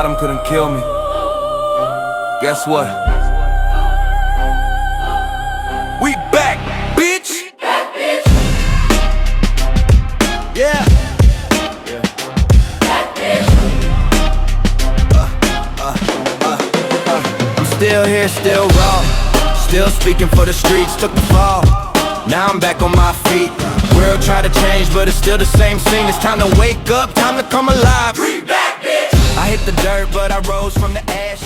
bottom couldn't kill me. Guess what? We back, bitch! Yeah. I'm still here, still raw. Still speaking for the streets, took the fall. Now I'm back on my feet. World tried to change, but it's still the same scene. It's time to wake up, time to come alive. Bring back, bitch! I hit the dirt, but I rose from the ash.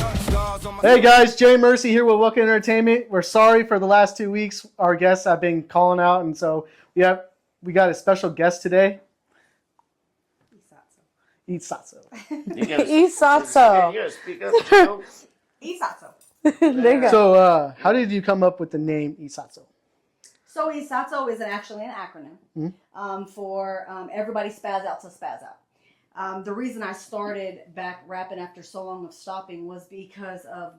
Hey guys, Jay Mercy here with WUCA Entertainment. We're sorry for the last 2 weeks. Our guests have been calling out, and so we got a special guest today. Eat SOTSO. Eat SOTSO. You gotta speak up, Joe. Eat SOTSO. There you go. So, how did you come up with the name Eat SOTSO? So Eat SOTSO is actually an acronym for everybody spaz out to spaz out. The reason I started back rapping after so long of stopping was because of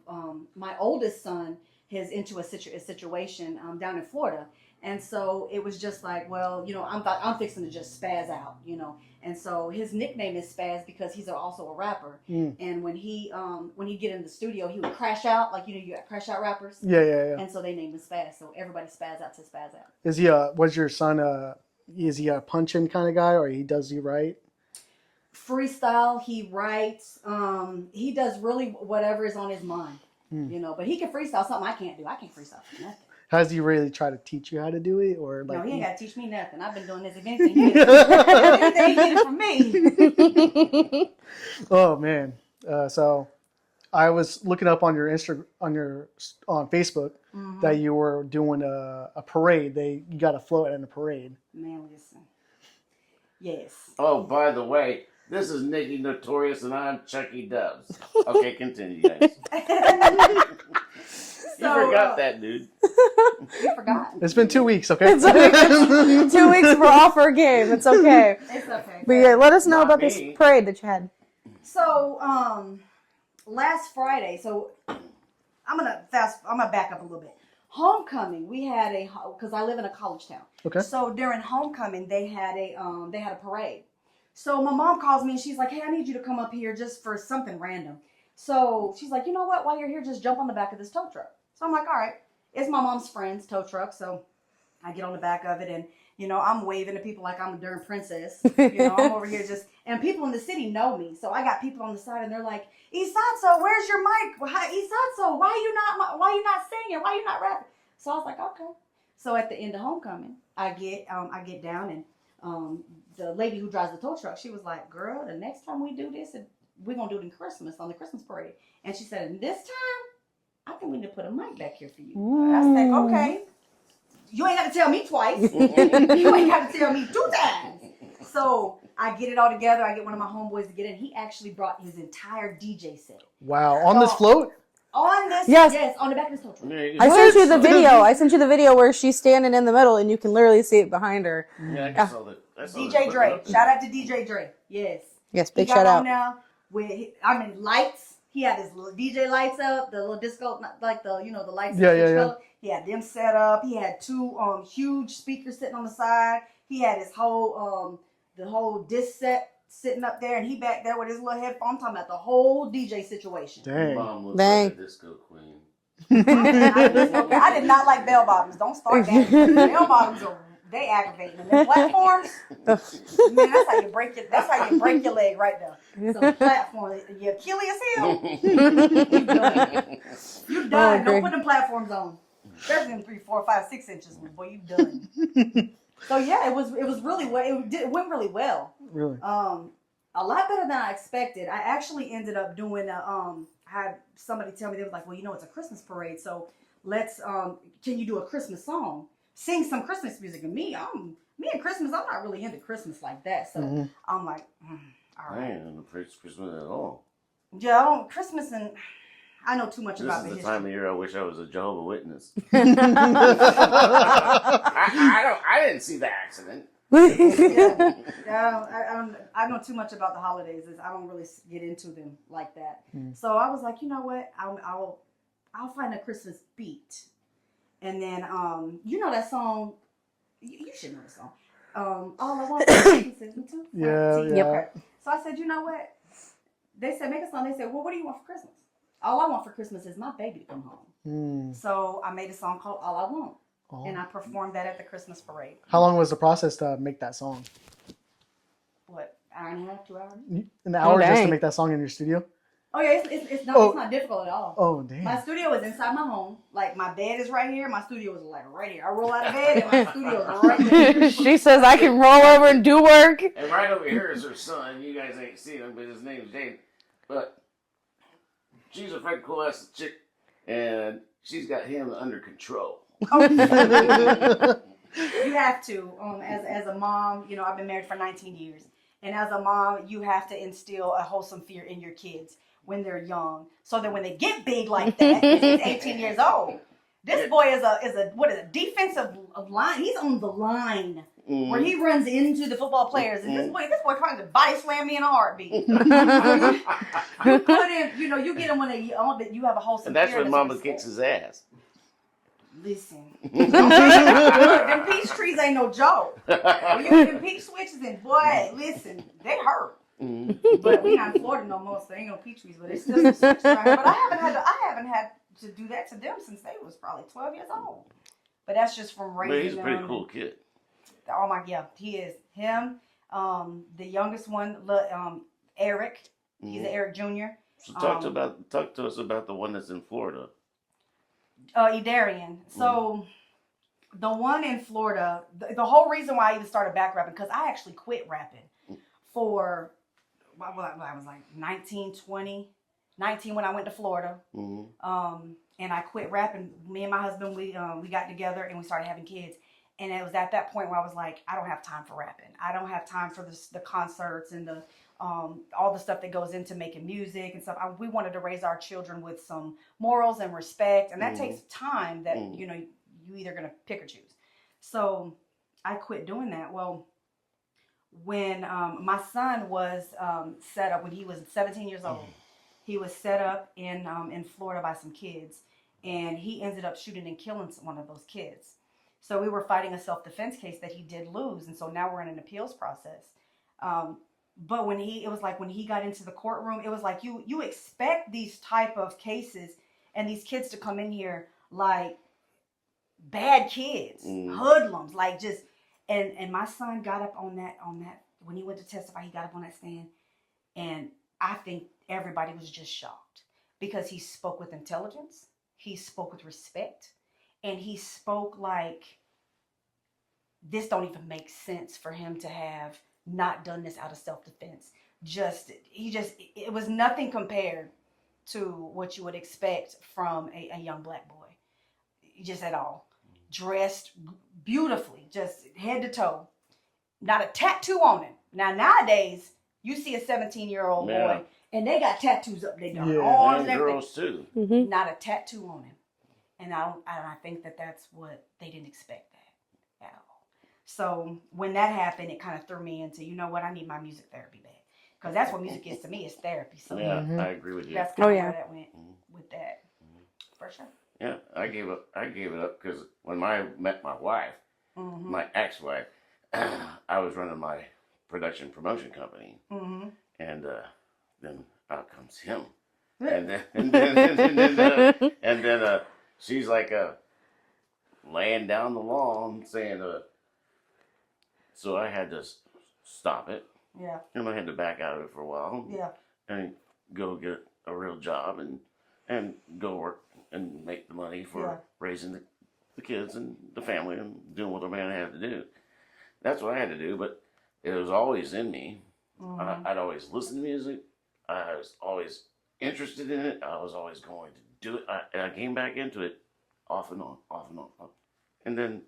my oldest son is into a situation down in Florida. And so it was just like, well, you know, I'm fixing to just spaz out, you know. And so his nickname is Spaz because he's also a rapper. And when he get in the studio, he would crash out, like, you know, you got crash out rappers. Yeah. And so they named him Spaz. So everybody spaz out to spaz out. Is he was your son is he a punch-in kind of guy, or does he write? Freestyle, he writes, he does really whatever is on his mind, you know, but he can freestyle something I can't do. I can't freestyle for nothing. Has he really tried to teach you how to do it, or like? No, he ain't got to teach me nothing. I've been doing this. If anything, he get it from me. Oh man! So I was looking up on your on Facebook that you were doing a parade. You got a float in a parade. Man, listen. Yes. Oh, by the way, this is Nikki Notorious and I'm Chucky Dubs. Okay, continue, guys. You forgot that, dude. You forgot. It's been 2 weeks, okay? It's okay. 2 weeks for off our game. It's okay. It's okay. But yeah, let us know Not about me. this parade that you had. So, last Friday, so I'm gonna back up a little bit. Homecoming, we had because I live in a college town. Okay. So during homecoming, they had a parade. So my mom calls me and she's like, "Hey, I need you to come up here just for something random." So she's like, "You know what? While you're here, just jump on the back of this tow truck." So I'm like, "All right." It's my mom's friend's tow truck, so I get on the back of it and, you know, I'm waving to people like I'm a darn princess. You know, I'm over here and people in the city know me. So I got people on the side and they're like, "Eat SOTSO, where's your mic? Eat SOTSO, why you not singing? Why you not rapping?" So I was like, okay. So at the end of homecoming, I get down and the lady who drives the tow truck, she was like, "Girl, the next time we do this, we're going to do it in Christmas, on the Christmas parade." And she said, "And this time, I think we need to put a mic back here for you." I said, "Okay. You ain't got to tell me twice. You ain't got to tell me 2 times." So I get it all together. I get one of my homeboys to get it. He actually brought his entire DJ set. Wow! On this float? On this, Yes, on the back of this tow truck. I sent you the video. I sent you the video where she's standing in the middle and you can literally see it behind her. Yeah, I saw that. DJ Dre. Shout out to DJ Dre. Yes. Yes, big he got shout on out. now with, lights. He had his little DJ lights up, the little disco, like the lights. Yeah. He had them set up. He had 2 huge speakers sitting on the side. He had his whole the whole disc set sitting up there, and he back there with his little headphone. I'm talking about the whole DJ situation. Dang. Mom looks Dang. like a disco queen. I did not like bell bottoms. Don't start that. Bell bottoms they aggravating. And the platforms, man, that's how you break your leg right there. Some platform, your Achilles heel. You done. Don't put them platforms on. Especially in 3, 4, 5, 6 inches, boy, you done. So yeah, it was really well. It went really well. Really? A lot better than I expected. I actually ended up doing had somebody tell me, they was like, "Well, you know, it's a Christmas parade, so let's can you do a Christmas song? Sing some Christmas music." And me and Christmas, I'm not really into Christmas like that. So I'm like, all right. I ain't into Christmas at all. Yeah, I don't Christmas, and I know too much This about is the the history. time of year I wish I was a Jehovah's Witness. Yeah. I didn't see the accident. I know too much about the holidays. I don't really get into them like that. So I was like, you know what? I'll find a Christmas beat. And then, you know that song? You should know the song. All I want is to. Yeah. Okay. So I said, you know what? they said, make a song. They said, well, what do you want for Christmas? All I want for Christmas is my baby to come home. So I made a song called All I Want. And I performed that at the Christmas parade. How long was the process to make that song? What, hour and a half, 2 hours? An hour just to dang. make that song in your studio? Oh yeah, it's not difficult at all. Oh, damn. My studio is inside my home. Like my bed is right here. My studio is like right here. I roll out of bed and my studio is right there. She says I can roll over and do work. And right over here is her son. You guys ain't seen him, but his name's Dave. But she's a freaking cool ass chick, and she's got him under control. You have to. As a mom, you know, I've been married for 19 years. And as a mom, you have to instill a wholesome fear in your kids when they're young. So that when they get big like that, he's 18 years old. This boy is a defensive line. He's on the line where he runs into the football players. And this boy trying to body slam me in a heartbeat. You put him, you know, you get him when you have a wholesome And that's fear. when Mama kicks his ass. Listen, them peach trees ain't no joke. When you get them peach switches and boy, listen, they hurt. But we not in Florida no more, so there ain't no peach trees. But it's still some switches around here. But I haven't had to do that to them since they was probably 12 years old. But that's just from raising But he's a them. pretty cool kid. Oh my, yeah, he is. Him, the youngest one, Eric. He's an Eric Jr. So talk to us about the one that's in Florida. Edarian. So the one in Florida, the whole reason why I even started back rapping, because I actually quit rapping for, well, I was like 19 when I went to Florida. And I quit rapping. Me and my husband, we got together and we started having kids. And it was at that point where I was like, I don't have time for rapping. I don't have time for the concerts and the all the stuff that goes into making music and stuff. We wanted to raise our children with some morals and respect, and that takes time that you know you either gonna pick or choose. So I quit doing that. Well, when my son was set up when he was 17 years old, he was set up in Florida by some kids, and he ended up shooting and killing one of those kids. So we were fighting a self-defense case that he did lose, and so now we're in an appeals process. But when he got into the courtroom, it was like you expect these type of cases and these kids to come in here like bad kids, hoodlums, like just and my son got up on that when he went to testify, he got up on that stand, and I think everybody was just shocked because he spoke with intelligence, he spoke with respect, and he spoke like this don't even make sense for him to have not done this out of self-defense. It was nothing compared to what you would expect from a young black boy. Just at all. Dressed beautifully, just head to toe. Not a tattoo on him. Now nowadays, you see a 17-year-old boy and they got tattoos up their arms and girls too. Not a tattoo on him. And I think that's what they didn't expect that at all. So when that happened, it kind of threw me into, you know what, I need my music therapy back. Because that's what music is to me, is therapy. So I agree with you. That's kind of where that went with that. For sure. Yeah, I gave it up because when I met my wife, my ex-wife, I was running my production promotion company. And then out comes him. And then she's like laying down the lawn saying, so I had to stop it. Yeah. And I had to back out of it for a while. Yeah. And go get a real job and go work and make the money for raising the kids and the family and doing what a man had to do. That's what I had to do, but it was always in me. I'd always listen to music. I was always interested in it. I was always going to do it. And I came back into it off and on. And then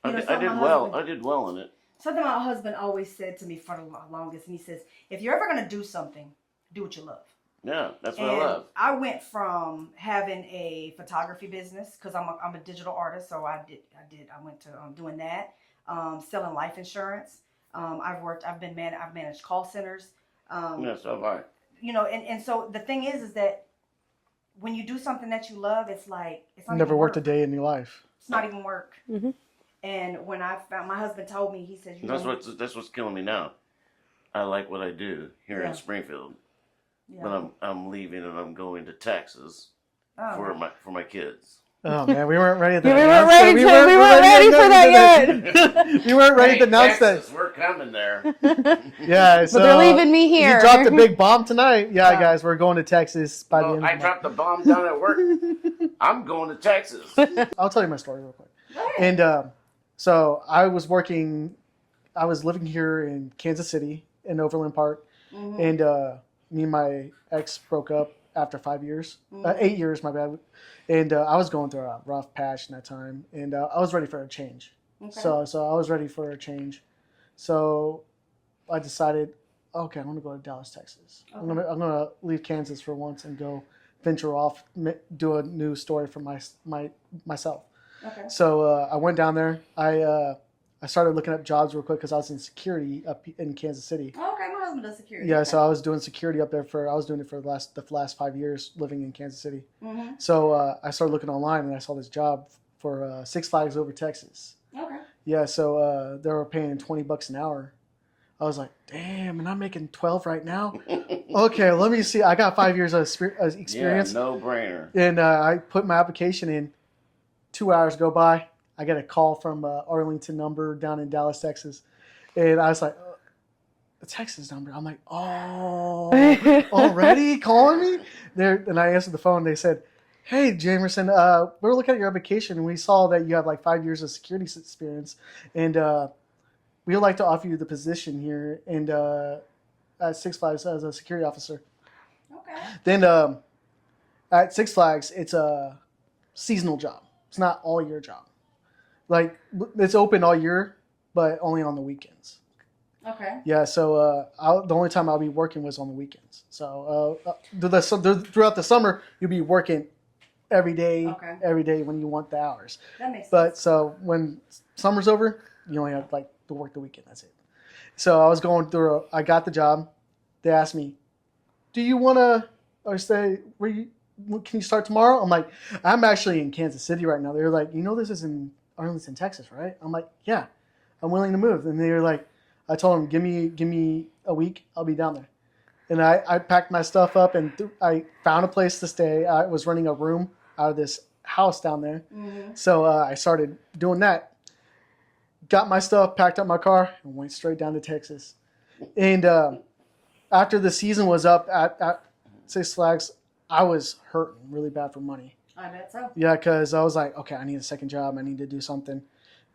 I did well in it. Something my husband always said to me for the longest, and he says, if you're ever going to do something, do what you love. Yeah, that's what I love. I went from having a photography business, because I'm a digital artist, so I went to doing that, selling life insurance. I've managed call centers. Yeah, so have I. You know, and so the thing is that when you do something that you love, it's like it's not Never worked a day in your life. It's not even work. And when I found, my husband told me, he said, that's what's killing me now. I like what I do here in Springfield. but I'm leaving and I'm going to Texas for my kids. Oh man, we weren't ready. We weren't ready for that yet. We weren't ready to announce Texas, that. we're coming there. Yeah, so But they're leaving me here. You dropped a big bomb tonight. Yeah, guys, we're going to Texas by the end. I dropped the bomb down at work. I'm going to Texas. I'll tell you my story real quick. And so I was living here in Kansas City in Overland Park, and me and my ex broke up after 5 years, 8 years, my bad. And I was going through a rough patch in that time, and I was ready for a change. Okay. So I was ready for a change. So I decided, okay, I'm gonna go to Dallas, Texas. Okay. I'm gonna leave Kansas for once and go venture off, do a new story for myself. Okay. So I went down there. I started looking up jobs real quick because I was in security up in Kansas City. Oh, okay, my husband does security. Yeah, so I was doing security up there I was doing it for the last 5 years living in Kansas City. Mm-hmm. So I started looking online and I saw this job for Six Flags over Texas. Okay. Yeah, so they were paying $20 an hour. I was like, damn, and I'm making 12 right now. Okay, let me see. I got 5 years of experience. Yeah, no brainer. And I put my application in. 2 hours go by. I get a call from Arlington number down in Dallas, Texas. And I was like, a Texas number. I'm like, oh, already calling me? And I answered the phone. They said, hey, Jamerson, we're looking at your application, and we saw that you have like 5 years of security experience. And we would like to offer you the position here and at Six Flags as a security officer. Okay. Then at Six Flags, it's a seasonal job. It's not all year job. Like, it's open all year, but only on the weekends. Okay. Yeah, so the only time I'll be working was on the weekends. So throughout the summer, you'll be working every day when you want the hours. That makes sense. But so when summer's over, you only have like to work the weekend. That's it. So I was going through. I got the job. They asked me, "Do you want to stay? Can you start tomorrow?" I'm like, "I'm actually in Kansas City right now." They're like, "This is in Arlington, Texas, right?" I'm like, "Yeah, I'm willing to move." And they were like, I told them, give me a week, I'll be down there. And I packed my stuff up and I found a place to stay. I was renting a room out of this house down there. Mm-hmm. So I started doing that. Got my stuff, packed up my car, and went straight down to Texas. And after the season was up at Six Flags, I was hurting really bad for money. I bet so. Yeah, because I was like, okay, I need a second job. I need to do something.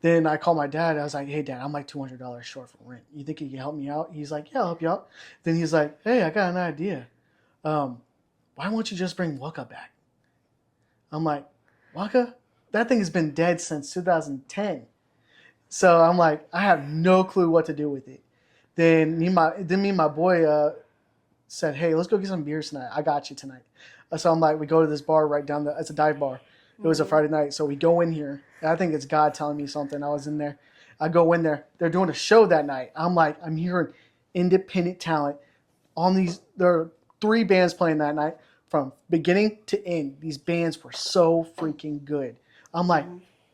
Then I called my dad. I was like, hey, Dad, I'm like $200 short for rent. You think you can help me out? He's like, yeah, I'll help you out. Then he's like, hey, I got an idea. Why won't you just bring WUCA back? I'm like, WUCA? That thing has been dead since 2010. So I'm like, I have no clue what to do with it. Then me and my boy said, hey, let's go get some beers tonight. I got you tonight. So I'm like, we go to this bar right down it's a dive bar. It was a Friday night, so we go in here. I think it's God telling me something. I was in there. I go in there. They're doing a show that night. I'm like, I'm hearing independent talent on these. There are 3 bands playing that night from beginning to end. These bands were so freaking good. I'm like,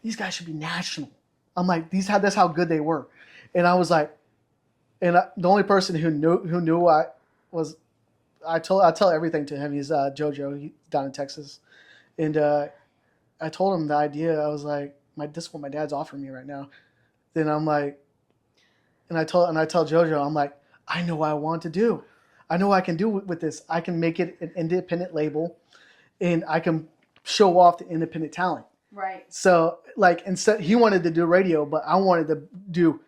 these guys should be national. I'm like, that's how good they were. And I was like, the only person who knew I tell everything to him. He's JoJo. He's down in Texas, and I told him the idea. I was like, this is what my dad's offering me right now. Then I'm like, and I tell JoJo, I'm like, I know what I want to do. I know what I can do with this. I can make it an independent label, and I can show off the independent talent. Right. So like, instead, he wanted to do radio, but I wanted to do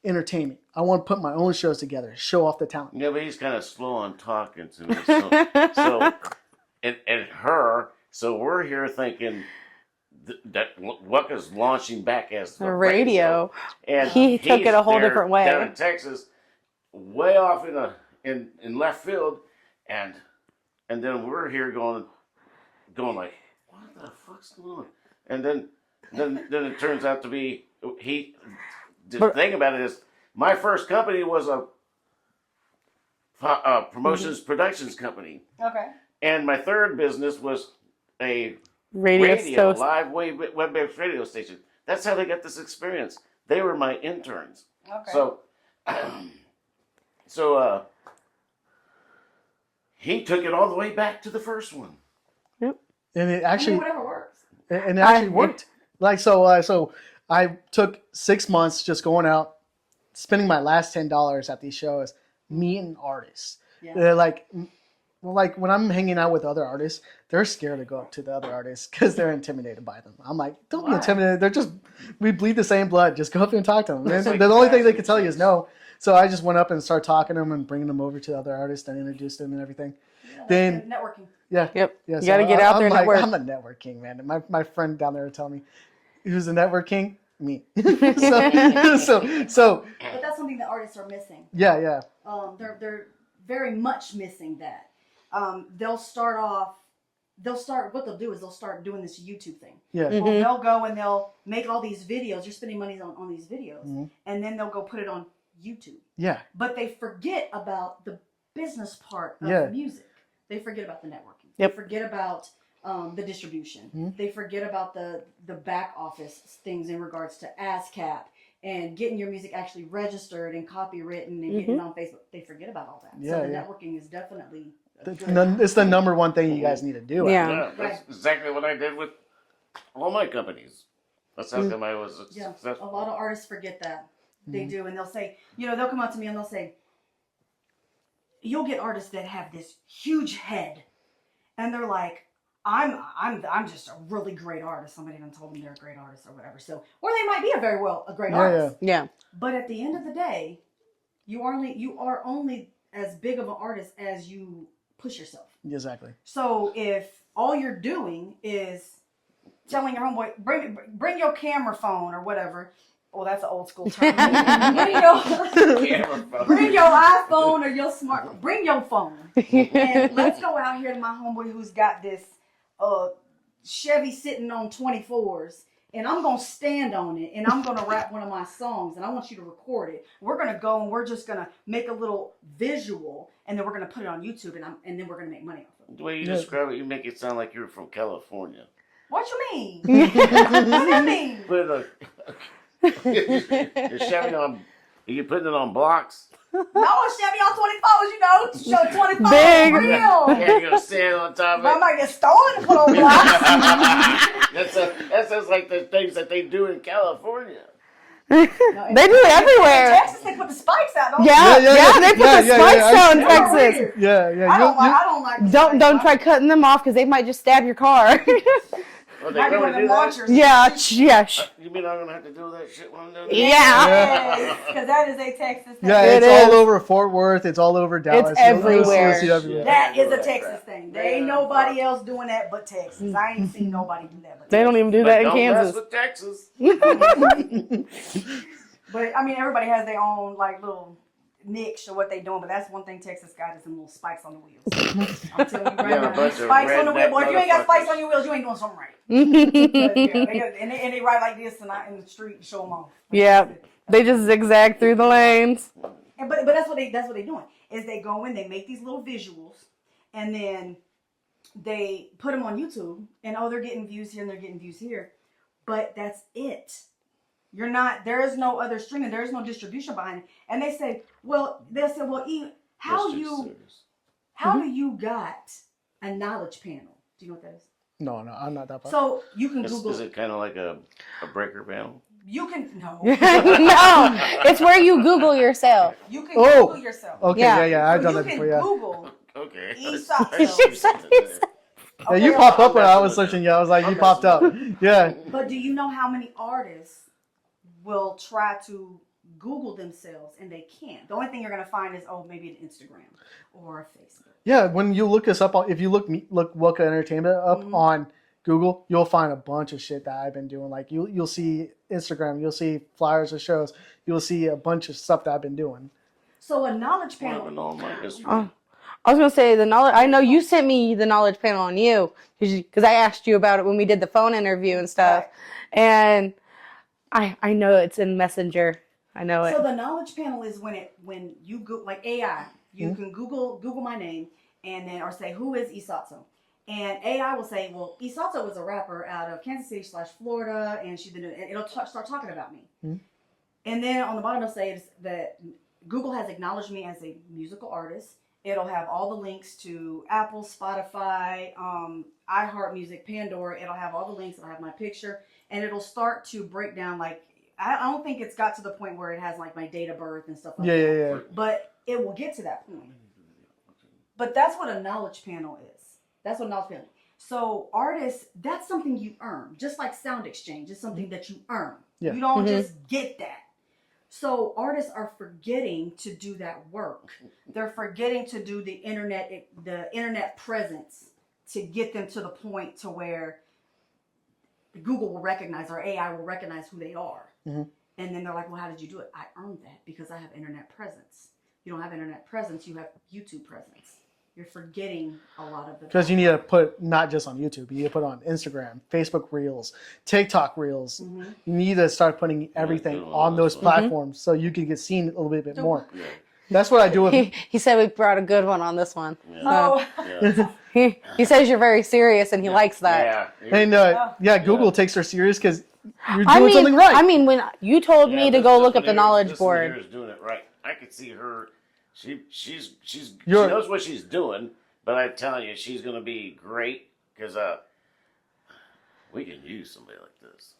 entertainment. I want to put my own shows together, show off the talent. Yeah, but he's kind of slow on talking to me. So we're here thinking that WUCA's launching back as the radio. And he took it a whole different way. Down in Texas, way off in left field, and then we're here going like, what the fuck's going on? And then it turns out to be the thing about it is, my first company was a promotions productions company. Okay. And my third business was a live web-based radio station. That's how they got this experience. They were my interns. Okay. So he took it all the way back to the first one. And it I mean, actually, whatever works. and it actually worked. Like so I took 6 months just going out, spending my last $10 at these shows, meeting artists. Yeah. They're like when I'm hanging out with other artists, they're scared to go up to the other artists because they're intimidated by them. I'm like, don't be Why? intimidated. They're just, we bleed the same blood. Just go up there and talk to them. It's like The only thing they can fashion tell you is chicks. no. So I just went up and started talking to them and bringing them over to the other artists and introduced them and everything. Yeah, that's Then- good. Networking. Yeah. Yep. Yeah, You got to get out there and network. I'm a network king, man. My friend down there would tell me, who's the network king? Me. so But that's something that artists are missing. yeah. They're very much missing that. They'll start what they'll do is they'll start doing this YouTube thing. Yeah. Well, they'll go and they'll make all these videos. You're spending money on these videos, Mhm. and then they'll go put it on YouTube. Yeah. But they forget about the business part of Yeah. music. They forget about the networking. Yep. They forget about the distribution. Mhm. They forget about the back office things in regards to ASCAP and getting your music actually registered and copywritten and getting it on Facebook. They forget about all that. Yeah, So the yeah. networking is definitely It's the number one thing you guys need to do. Yeah. Yeah, that's exactly what I did with all my companies. That's how come I was Yeah, successful. a lot of artists forget that. They do, and they'll say, they'll come up to me and they'll say, you'll get artists that have this huge head, and they're like, I'm just a really great artist. Somebody even told them they're a great artist or whatever. So, or they might be a great artist. Yeah. But at the end of the day, you are only as big of an artist as you push yourself. Exactly. So if all you're doing is telling your homeboy, bring your camera phone or whatever. Well, that's an old school term. bring your iPhone or your bring your phone. And let's go out here to my homeboy who's got this Chevy sitting on 24s. And I'm going to stand on it and I'm going to rap one of my songs and I want you to record it. We're going to go and we're just going to make a little visual and then we're going to put it on YouTube and then we're going to make money off of it. The way you describe it, you make it sound like you're from California. What you mean? What do you mean? Put a Chevy on. Are you putting it on blocks? No, Chevy on 24s, show 25 Big. real. Yeah, you're gonna stand on top I of it. might get stolen and put on blocks. That sounds like the things that they do in California. They do it everywhere. In Texas, they put the spikes out. Don't they? Yeah, Yeah, they put yeah, the yeah, spikes yeah, out in They're Texas. weird. Yeah. I don't like the Don't spikes. try cutting them off because they might just stab your car. Well, they Might be one really of do the that? launchers. yeah. You mean I'm gonna have to do that shit when I'm done? Yeah. Yes, because that is a Texas thing. Yeah, It it's is. all over Fort Worth. It's all over Dallas. everywhere. See everywhere. That is a Texas thing. There ain't nobody else doing that but Texas. I ain't seen nobody do that but They don't even do But that in don't mess Kansas. with Texas. But I mean, everybody has their own like little niche or what they doing. But that's one thing Texas got is some little spikes on the wheels. I'm telling you right Yeah, a now, bunch of spikes on the wheel. redneck Boy, if you ain't got spikes motherfuckers. on your wheels, you ain't doing something right. But, yeah, and they ride like this and out in the street and show them off. Yeah. They just zigzag through the lanes. But that's what they doing is they go in, they make these little visuals, and then they put them on YouTube, and they're getting views here and they're getting views here, but that's it. You're not. There is no other streaming. There is no distribution behind it. And they say, well, E, how That's too you serious. how do you got a knowledge panel? Do you know what that is? No, I'm not that far. So you can Google. Is it kind of like a breaker panel? You can no. No, it's where you Google yourself. You can Oh. Google yourself. Okay, Yeah. yeah, I've So done you that can before. Yeah. Google. Okay. SOTSO. I see something there. Yeah, you Okay, pop up I'm when I was messing with searching. you. Yeah, I was like, you I'm popped up. messing Yeah. But do you know how many artists will try to Google themselves and they can't? The only thing you're going to find is, maybe an Instagram or a Facebook. Yeah, when you look us up, if you look WUCA Entertainment up on Google, you'll find a bunch of shit that I've been doing. Like you'll see Instagram, you'll see flyers of shows, you'll see a bunch of stuff that I've been doing. So a knowledge One of panel. an online history. I was gonna say the knowledge. I know you sent me the knowledge panel on you because I asked you about it when we did the phone interview and stuff, Right. and I know it's in Messenger. I know it. So the knowledge panel is when you go like AI, you can Google my name and then or say who is SOTSO, and AI will say, well, SOTSO was a rapper out of Kansas City / Florida, and she's been doing, and it'll start talking about me, and then on the bottom it'll say that Google has acknowledged me as a musical artist, It'll have all the links to Apple, Spotify, iHeartMusic, Pandora. It'll have all the links. It'll have my picture, and it'll start to break down. Like, I don't think it's got to the point where it has like my date of birth and stuff like that. Yeah. But it will get to that point. But that's what a knowledge panel is. That's what a knowledge panel is. So artists, that's something you earn. Just like Sound Exchange, it's something that you earn. Yeah. You don't just get that. So artists are forgetting to do that work. They're forgetting to do the internet presence to get them to the point to where Google will recognize or AI will recognize who they are. Mm-hmm. And then they're like, well, how did you do it? I earned that because I have internet presence. You don't have internet presence, you have YouTube presence. You're forgetting a lot of the... Because you need to put, not just on YouTube, you need to put on Instagram, Facebook Reels, TikTok Reels. Mm-hmm. You need to start putting everything on those platforms so you can get seen a little bit more. Yeah. That's what I do with... He said we brought a good one on this one. Yeah. Oh, Yeah. He says you're very serious and he likes that. Yeah. And Google takes her serious because you're doing something right. I mean, when you told me to go look up the knowledge board. Here's doing it right. I could see her. She You're- knows what she's doing, but I'm telling you, she's gonna be great because we can use somebody like this.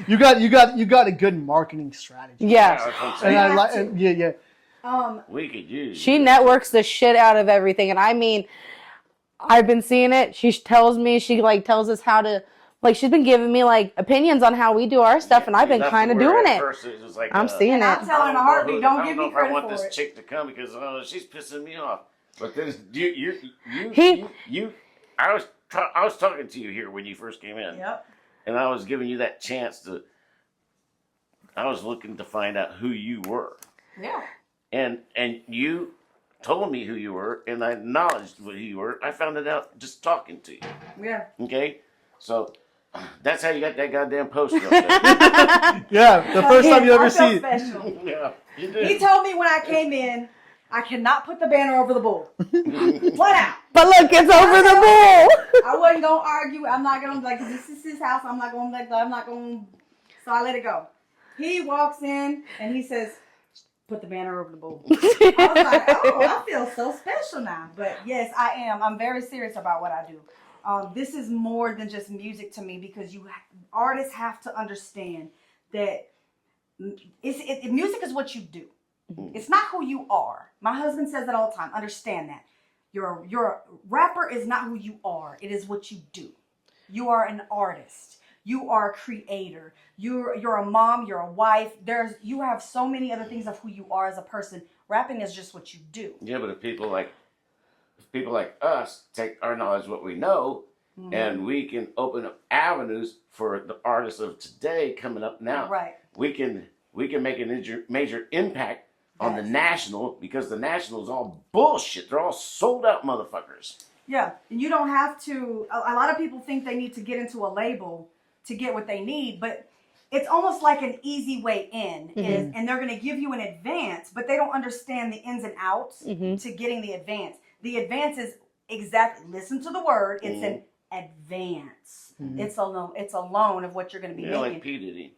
you got a good marketing strategy. Yeah. That's what I'm And saying. I like, yeah. We could use. She networks the shit out of everything. And I mean, I've been seeing it. She tells me, she like tells us how to, like, she's been giving me like opinions on how we do our stuff. And I've been kind of doing it. I'm seeing I'm it. telling a heartbeat, don't give me I credit want for this it. chick to come because she's pissing me off. But then I was talking to you here when you first came in. Yep. And I was giving you that chance to. I was looking to find out who you were, Yeah. and you told me who you were, and I acknowledged who you were. I found it out just talking to you. Yeah. Okay, so that's how you got that goddamn poster up there. Yeah, the first time you ever I feel see it. special. Yeah, you did. He told me when I came in, I cannot put the banner over the bull. What out? But look, it's over the bull. I wasn't gonna argue. I'm not gonna like this is his house. I'm not gonna. So I let it go. He walks in and he says, "Put the banner over the bull." I was like, "Oh, I feel so special now." But yes, I am. I'm very serious about what I do. This is more than just music to me because artists have to understand that music is what you do. It's not who you are. My husband says that all the time. Understand that. You're a rapper is not who you are. It is what you do. You are an artist. You are a creator. You're a mom. You're a wife. You have so many other things of who you are as a person. Rapping is just what you do. Yeah, but if people like us take our knowledge, what we know, and we can open up avenues for the artists of today coming up now. Right. We can make a major impact on the national because the national is all bullshit. They're all sold out motherfuckers. Yeah, and you don't have to. A lot of people think they need to get into a label to get what they need, but it's almost like an easy way in. And they're going to give you an advance, but they don't understand the ins and outs to getting the advance. The advance is exactly, listen to the word, it's an advance. It's a loan of what you're going to be making. Like P. Diddy.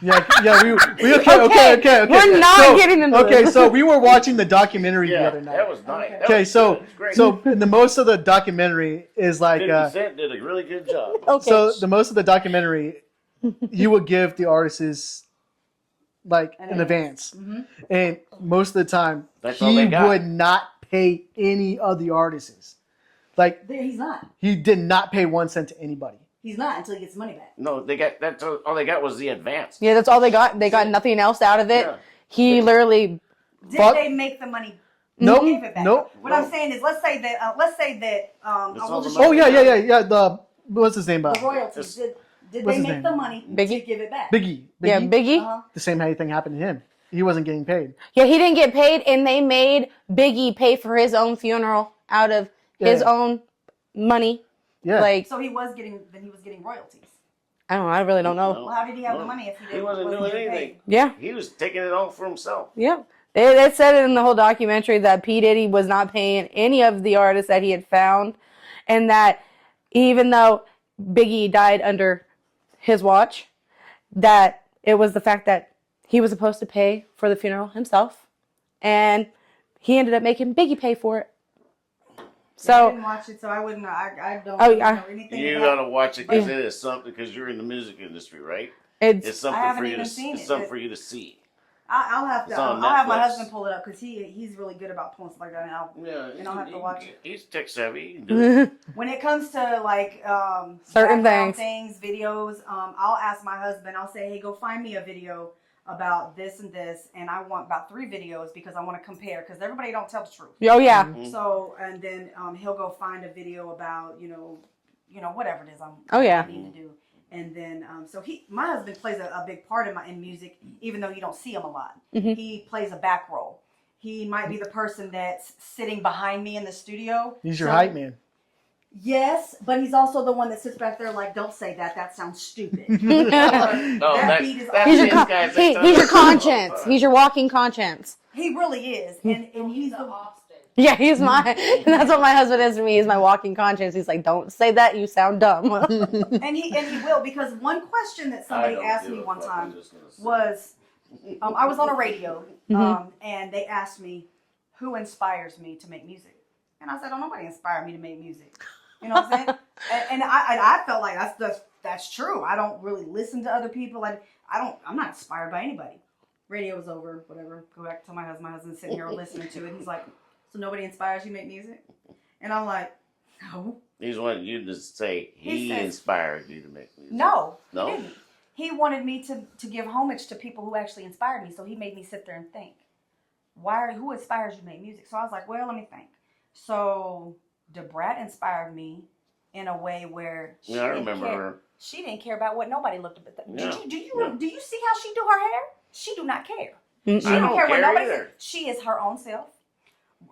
Yeah, we okay. We're not getting into Okay, this. so we were watching the documentary the other night. That was nice. That Okay, was so good. It's great. the most of the documentary is like 50 Cent did a really good job. Okay. so the most of the documentary you would give the artists like an advance, and most of the time That's all he they got. would not pay any of the artists. Like He's not. he did not pay 1 cent to anybody. He's not until he gets money back. No, that's all they got was the advance. Yeah, that's all they got. They got nothing else out of it. Yeah. He literally. Did Fuck. they make the money? Nope. Give it back? Nope. What I'm saying is, let's say that. That's all the Oh yeah. The what's his name? The royalties. Did What's they his make name? the money Biggie? to give it back? Biggie. Yeah, Biggie. Uh-huh. The same thing happened to him. He wasn't getting paid. Yeah, he didn't get paid, and they made Biggie pay for his own funeral out of his own money. Yeah. Like, So he was getting royalties. I don't know. I really don't know. Well, how did he have the money if he didn't? He wasn't doing getting anything. paid? Yeah. He was taking it all for himself. Yeah. They said it in the whole documentary that P. Diddy was not paying any of the artists that he had found, and that even though Biggie died under his watch, that it was the fact that he was supposed to pay for the funeral himself, and he ended up making Biggie pay for it. I So didn't watch it, so I wouldn't. I don't Oh, yeah. know anything. You about gotta watch it because it is something. Because you're in the music industry, right? It's it's something I haven't for you to. even seen It's it, something but- for you to see. I'll have to. It's on I'll have my Netflix. husband pull it up because he's really good about pulling stuff like that. And I'll have to watch it. He's tech savvy. He can do it. When it comes to like Certain background things, videos, I'll ask my husband. I'll say, hey, go find me a video about this and this, and I want about 3 videos because I want to compare because everybody don't tell the truth. oh yeah. So and then he'll go find a video about you know whatever it is Oh, yeah. I need to do. And then, so my husband plays a big part in music, even though you don't see him a lot. He plays a back role. He might be the person that's sitting behind me in the studio. He's your hype man. Yes, but he's also the one that sits back there like, don't say that. That sounds stupid. No, that beat is He's your, these guys that he's your does it. conscience. He's your walking conscience. He really is. And he's the Yeah, he's my. And that's what my husband is to me. He's my walking conscience. He's like, don't say that. You sound dumb. and he will, because one question that somebody asked me one time was, I was on a radio, and they asked me, who inspires me to make music? And I said, oh, nobody inspired me to make music. You know what I'm saying? and I felt like that's true. I don't really listen to other people. I'm not inspired by anybody. Radio was over, whatever. Go back to my husband. My husband's sitting here listening to it. He's like, so nobody inspires you to make music? And I'm like, no. He's wanted you to say He he says- inspired you to make music. No, No? he didn't. He wanted me to give homage to people who actually inspired me. So he made me sit there and think, who inspires you to make music? So I was like, well, let me think. So Debrat inspired me in a way where she Yeah, I didn't remember care. her. She didn't care about what nobody looked at. Yeah. Do you see how she do her hair? She do not care. Mm-mm. She I don't don't care what care nobody either. says. She is her own self.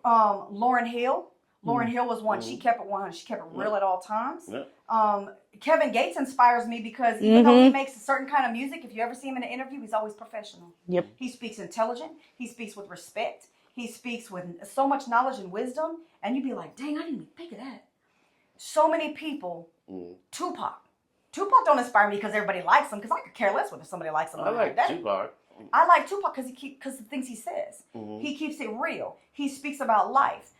Lauren Hill. Lauren Hill was one. She kept it 100. She kept it real at all times. Yeah. Kevin Gates inspires me because even though he makes a certain kind of music, if you ever see him in an interview, he's always professional. Yep. He speaks intelligent. He speaks with respect. He speaks with so much knowledge and wisdom. And you'd be like, dang, I didn't even think of that. So many people. Tupac don't inspire me because everybody likes him, because I could care less whether somebody likes him or I not. like That- Tupac. I like Tupac because the things he says. He keeps it real. He speaks about life.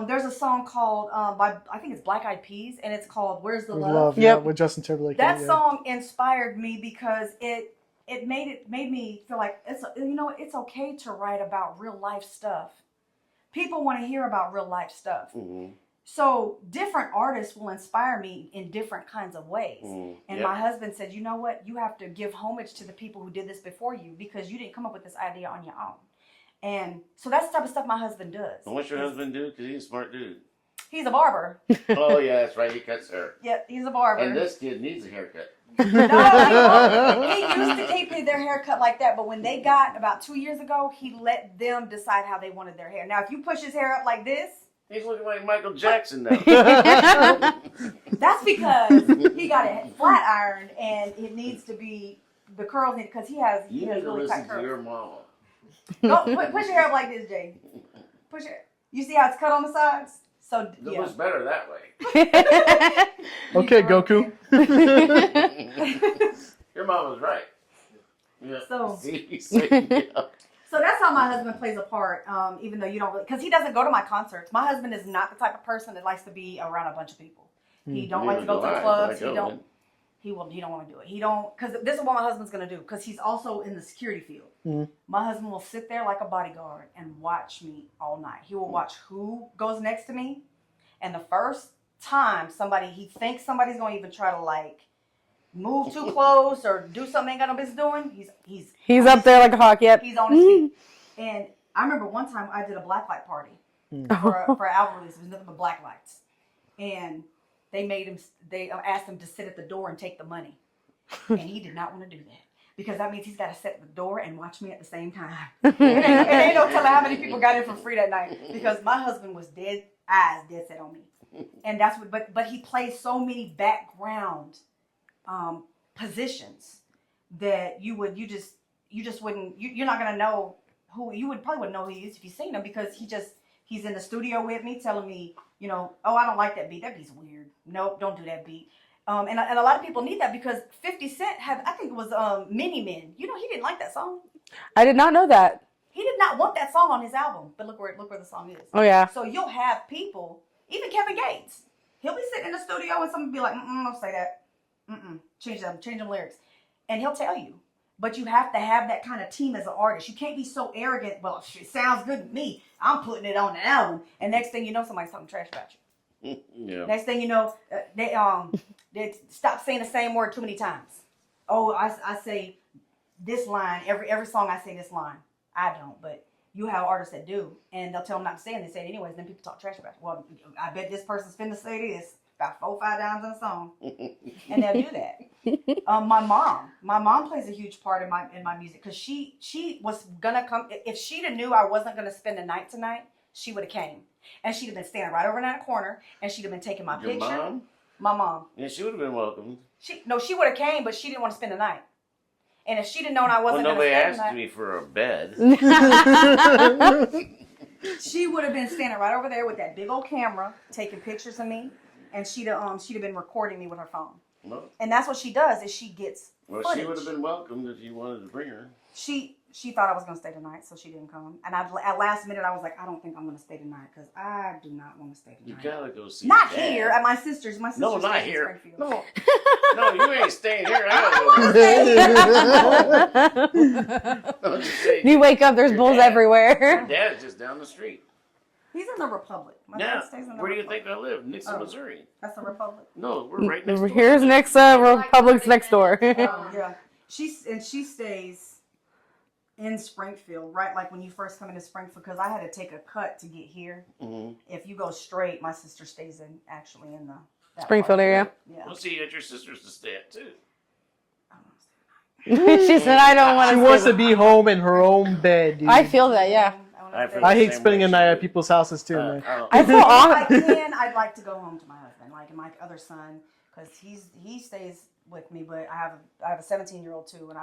There's a song called by I think it's Black Eyed Peas, and it's called "Where's the Love." Yeah, Yep. with Justin Timberlake. That yeah. song inspired me because it made me feel like it's okay to write about real life stuff. People want to hear about real life stuff. So different artists will inspire me in different kinds of ways. And Yep. my husband said, you know what? You have to give homage to the people who did this before you because you didn't come up with this idea on your own. And so that's the type of stuff my husband does. And what's your husband do? Because he's a smart dude. He's a barber. Oh, yeah, that's right. He cuts hair. Yeah, he's a barber. And this kid needs a haircut. No, he used to keep their hair cut like that, but when they got about 2 years ago, he let them decide how they wanted their hair. Now, if you push his hair up like this, He's looking like Michael Jackson now. that's because he got it flat ironed and it needs to be the curls in because he has You need to really listen tight to curls. your mama. Go push your hair up like this, Jay. Push it. You see how it's cut on the sides? So It yeah. looks better that way. Okay, Goku. Your mama's right. Yeah. So- See, yeah. So that's how my husband plays a part, even though you don't really, because he doesn't go to my concerts. My husband is not the type of person that likes to be around a bunch of people. He don't like to go to the clubs. He don't want to do it. He don't, because this is what my husband's going to do, because he's also in the security field. My husband will sit there like a bodyguard and watch me all night. He will watch who goes next to me. And the first time he thinks somebody's going to even try to like move too close or do something they ain't got no business doing, He's up there like a hawk. Yep. he's on his feet. And I remember one time I did a blacklight party for an album release. It was nothing but black lights. And they asked him to sit at the door and take the money. And he did not want to do that. Because that means he's got to sit at the door and watch me at the same time. And ain't no telling how many people got in for free that night. Because my husband was dead set on me. And that's what, but he plays so many background positions that you're not gonna know probably wouldn't know who he is if you seen him, because he's in the studio with me telling me, oh, I don't like that beat. That beat's weird. Nope, don't do that beat. And a lot of people need that because 50 Cent I think it was Mini Men. He didn't like that song. I did not know that. He did not want that song on his album, but look where the song is. Oh yeah. So you'll have people, even Kevin Gates. He'll be sitting in the studio and someone will be like, don't say that. Change them lyrics. And he'll tell you. But you have to have that kind of team as an artist. You can't be so arrogant. Well, it sounds good to me. I'm putting it on the album. And next thing you know, somebody's talking trash about you. Yeah. Next thing you know, they stop saying the same word too many times. Oh, I say this line. Every song I say this line. I don't, but you have artists that do. And they'll tell them not to say it, and they say it anyways. Then people talk trash about you. Well, I bet this person's finna say this about 4 or 5 times in a song. And they'll do that. My mom plays a huge part in my music because she was gonna come. If she'd have knew I wasn't gonna spend the night tonight, she would have came, and she'd have been standing right over in that corner, and she'd have been taking my Your picture. mom? My mom. Yeah, she would have been welcome. She would have came, but she didn't want to spend the night. And if she'd have known I wasn't Well, gonna nobody spend the asked night, me for a bed. she would have been standing right over there with that big old camera, taking pictures of me, and she'd have been recording me with her phone. Well, And that's what she does is she gets well, footage. she would have been welcomed if you wanted to bring her. She thought I was going to stay tonight, so she didn't come. And at last minute, I was like, I don't think I'm going to stay tonight because I do not want to stay You tonight. gotta go see Not Dad. here at my sister's. My sister's No, not stays in here. Springfield. No, you ain't staying here. I gotta go. I'm just saying, You wake up, there's your bulls dad- everywhere. Your dad's just down the street. He's in the Republic. My Yeah. dad stays in the Where do you Republic. think I live? Nixon, Oh. Missouri. That's the Republic. No, we're right next door. Here's next Republic's next door. Yeah. She stays in Springfield, right? Like when you first come into Springfield, because I had to take a cut to get here. Mhm. If you go straight, my sister stays in that Springfield part. area. Yeah. We'll see you at your sister's to stay at too. She said, I don't want She to. wants to be home in her own bed, dude. I feel that, yeah. I feel I the hate same spending way a night she at did. people's houses too, man. I feel If I awful. can, I'd like to go home to my husband, like my other son, because he stays with me. But I have a 17-year-old too, and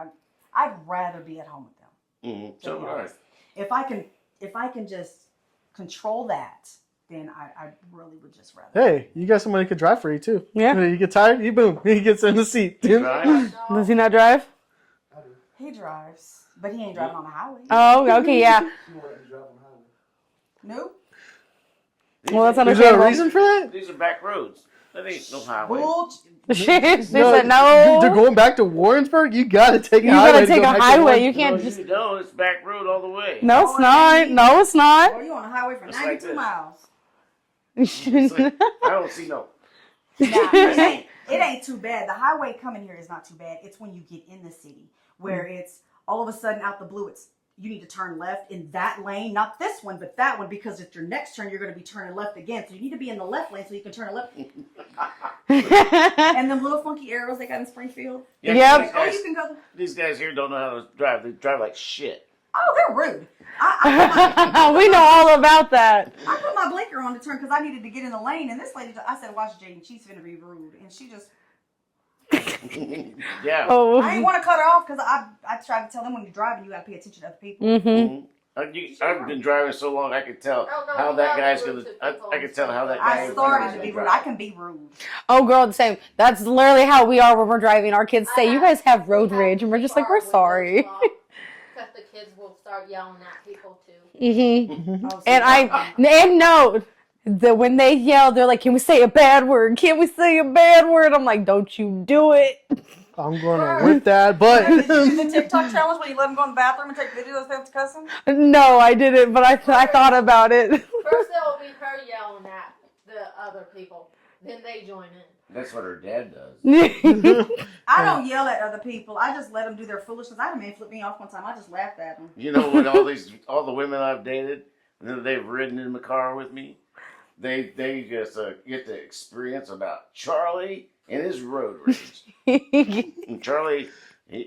I'd rather be at home with them. Mhm. to So be would I. honest. If I can just control that, then I really would just rather. Hey, you got somebody who could drive for you too. Yeah. You get tired, you boom, he gets in the seat. Right? Does he not drive? He drives, but he ain't driving on the highway. Oh, okay, yeah. Nope. Well, that's Is there a understandable. reason for that? These are back roads. That ain't no highway. Bull. She said no. They're going back to Warrensburg. You gotta take a You highway. gotta to take go a back to highway. You Warrensburg. can't No, just. you don't. It's back road all the way. No, it's not. No, it's not. Or you on the highway for Just like 92 this. miles. It's like, I don't see no. Nah, it ain't too bad. The highway coming here is not too bad. It's when you get in the city where it's all of a sudden out the blue. You need to turn left in that lane, not this one, but that one, because at your next turn you're going to be turning left again. So you need to be in the left lane so you can turn left. And them little funky arrows they got in Springfield. Yep. These Oh, guys, you can go. these guys here don't know how to drive. They drive like shit. Oh, they're rude. I We know all about that. put my blinker on to turn because I needed to get in the lane, and this lady, I said, "Watch Jaden, she's finna be rude," and she just. Yeah. Oh. I didn't want to cut her off because I tried to tell them when you're driving, you got to pay attention to other people. Mm-hmm. I've been driving so long, I could tell how that guy's gonna. I could tell how that guy. I started to be rude. I can be rude. Oh, girl, the same. That's literally how we are when we're driving. Our kids say, "You guys have road rage," and we're just like, "We're sorry." Because the kids will start yelling at people too. Mm-hmm. Oh, so And note that when they yell, they're like, "Can we say a bad word? Can we say a bad word?" I'm like, "Don't you do it." I'm gonna whip that, but Did you do the TikTok challenge when you let them go in the bathroom and take videos of them cussing? No, I didn't, but I thought about it. First it will be her yelling at the other people. Then they join in. That's what her dad does. I don't yell at other people. I just let them do their foolishness. I had a man flip me off one time. I just laughed at him. You know what? All the women I've dated, and they've ridden in the car with me. They just get the experience about Charlie and his road rage. And Charlie,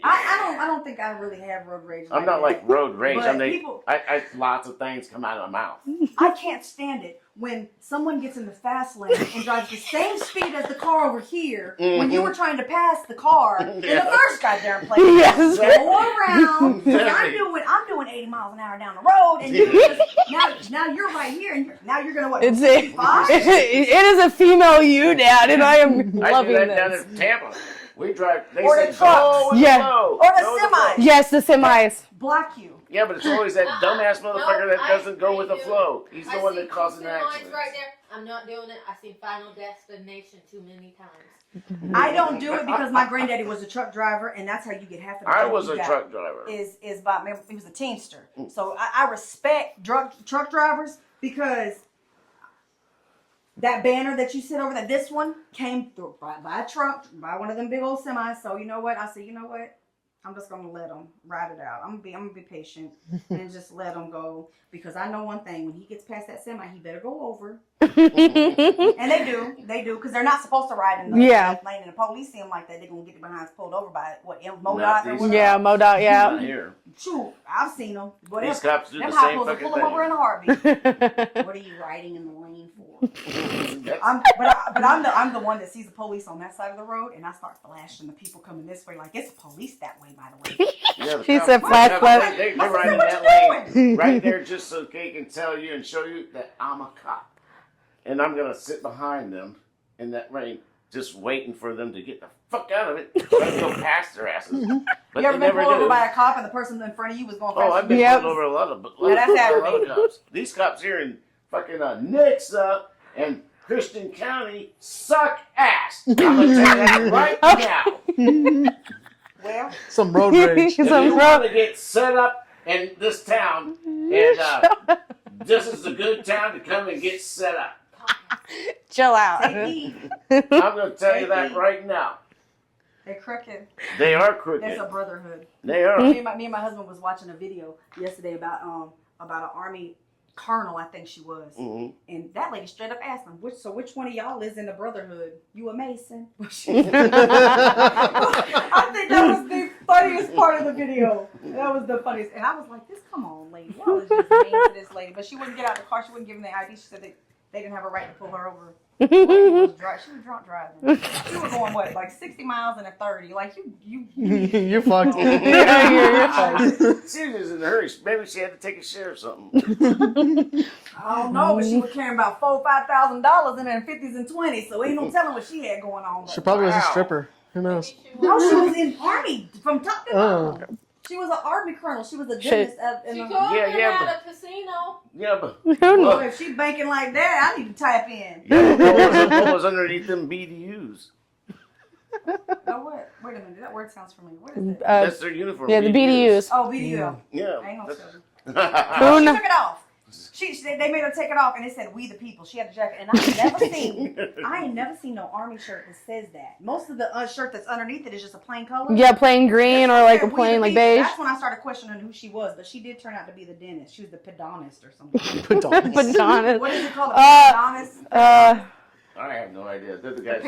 I don't think I really have road rage. I'm not like road rage. But I lots of things come out of my mouth. I can't stand it when someone gets in the fast lane and drives the same speed as the car over here when you were trying to pass the car in the first goddamn place. Yes. Go around. Exactly. I'm doing 80 miles an hour down the road, and you just, now you're right here, and now you're gonna what? It 65? is a female you, Dad, and I am I do loving that down this. in Tampa. We drive. They Or say the trucks. go with Yeah. the flow. Or the Go with the semis. flow. Yes, the semis. Block you. Yeah, but it's always that dumbass motherfucker that doesn't go with the do flow. He's the I one see that causes two an semis accident. right there. I'm not doing it. I've seen Final Destination too many times. I don't do it because my granddaddy was a truck driver, and that's how you get half of the I job was you a got. truck driver. Is by he was a teamster, so I respect truck drivers because that banner that you sit over that this one came through by a truck by one of them big old semis. So you know what I said, you know what, I'm just gonna let them ride it out. I'm gonna be patient and just let them go because I know one thing: when he gets past that semi, he better go over. And they do, because they're not supposed to ride in the left lane. And the police see them like that, they're gonna get their behinds pulled over by MoDOT or whatever. Yeah, MoDOT. Yeah. Not here. Shoot, I've seen them. These cops do them the high same pulls will fucking pull them over in thing. a heartbeat. What are you riding in the lane for? I'm the one that sees the police on that side of the road, and I start flashing the people coming this way like it's police that way. By the way, Yeah, the She cops- said flash, flash. They're I said, right in "What that you lane, right there, just so they can tell you and show you that I'm a cop, and I'm gonna sit behind them in that lane, just waiting for them to get the fuck out of it, let them go past their asses. But you ever they been never pulled over do. by a cop and the person in front of you was going faster? Oh, I've been Yep. pulled over a lot of that's other aggravating. cops. These cops here in fucking Nixa and Christian County suck ass. I'm gonna tell you that right now. Well, Some road rage. If Some you road- want to get set up in this town, and this is a good town to come and get set up. Chill out. take heed. I'm going to tell you that right now. They're crooked. They are That's crooked. a brotherhood. They are. Me and my husband was watching a video yesterday about an army colonel, I think she was, Mhm. and that lady straight up asked him, which one of y'all is in the brotherhood? You a Mason? I think that was the funniest part of the video. That was the funniest, and I was like, come on, lady, y'all is just mean to this lady. But she wouldn't get out of the car. She wouldn't give him the ID. She said they didn't have a right to pull her over. She was drunk driving. She was going like 60 miles in a 30. Like you You're fucked. She was in a hurry. Maybe she had to take a shit or something. I don't know, but she was carrying about $4,000-$5,000 in her 50s and 20s. So ain't no telling what she had going on. She probably was a stripper. Who knows? No, she was in army from top to Oh. bottom. She was an army colonel. She was a Shit. gymnast. In She the, could have Yeah, been yeah, at but- a casino. Yeah, but well, if she's banking like that, I need to tap in. yeah, what was underneath them BDUs? Oh, what? Wait a minute. That word sounds familiar. What is it? That's their uniform. yeah, the BDUs. Oh, BDU. Yeah. I ain't gonna tell you. that's- No, she no- took it off. They made her take it off, and it said "We the People." She had a jacket, and I ain't never seen no army shirt that says that. Most of the shirt that's underneath it is just a plain color. Yeah, plain green or like a plain like beige. That's when I started questioning who she was, but she did turn out to be the dentist. She was the pedontist or something. Padonis. What is it called? A pedontist? I have no idea. They're the guys.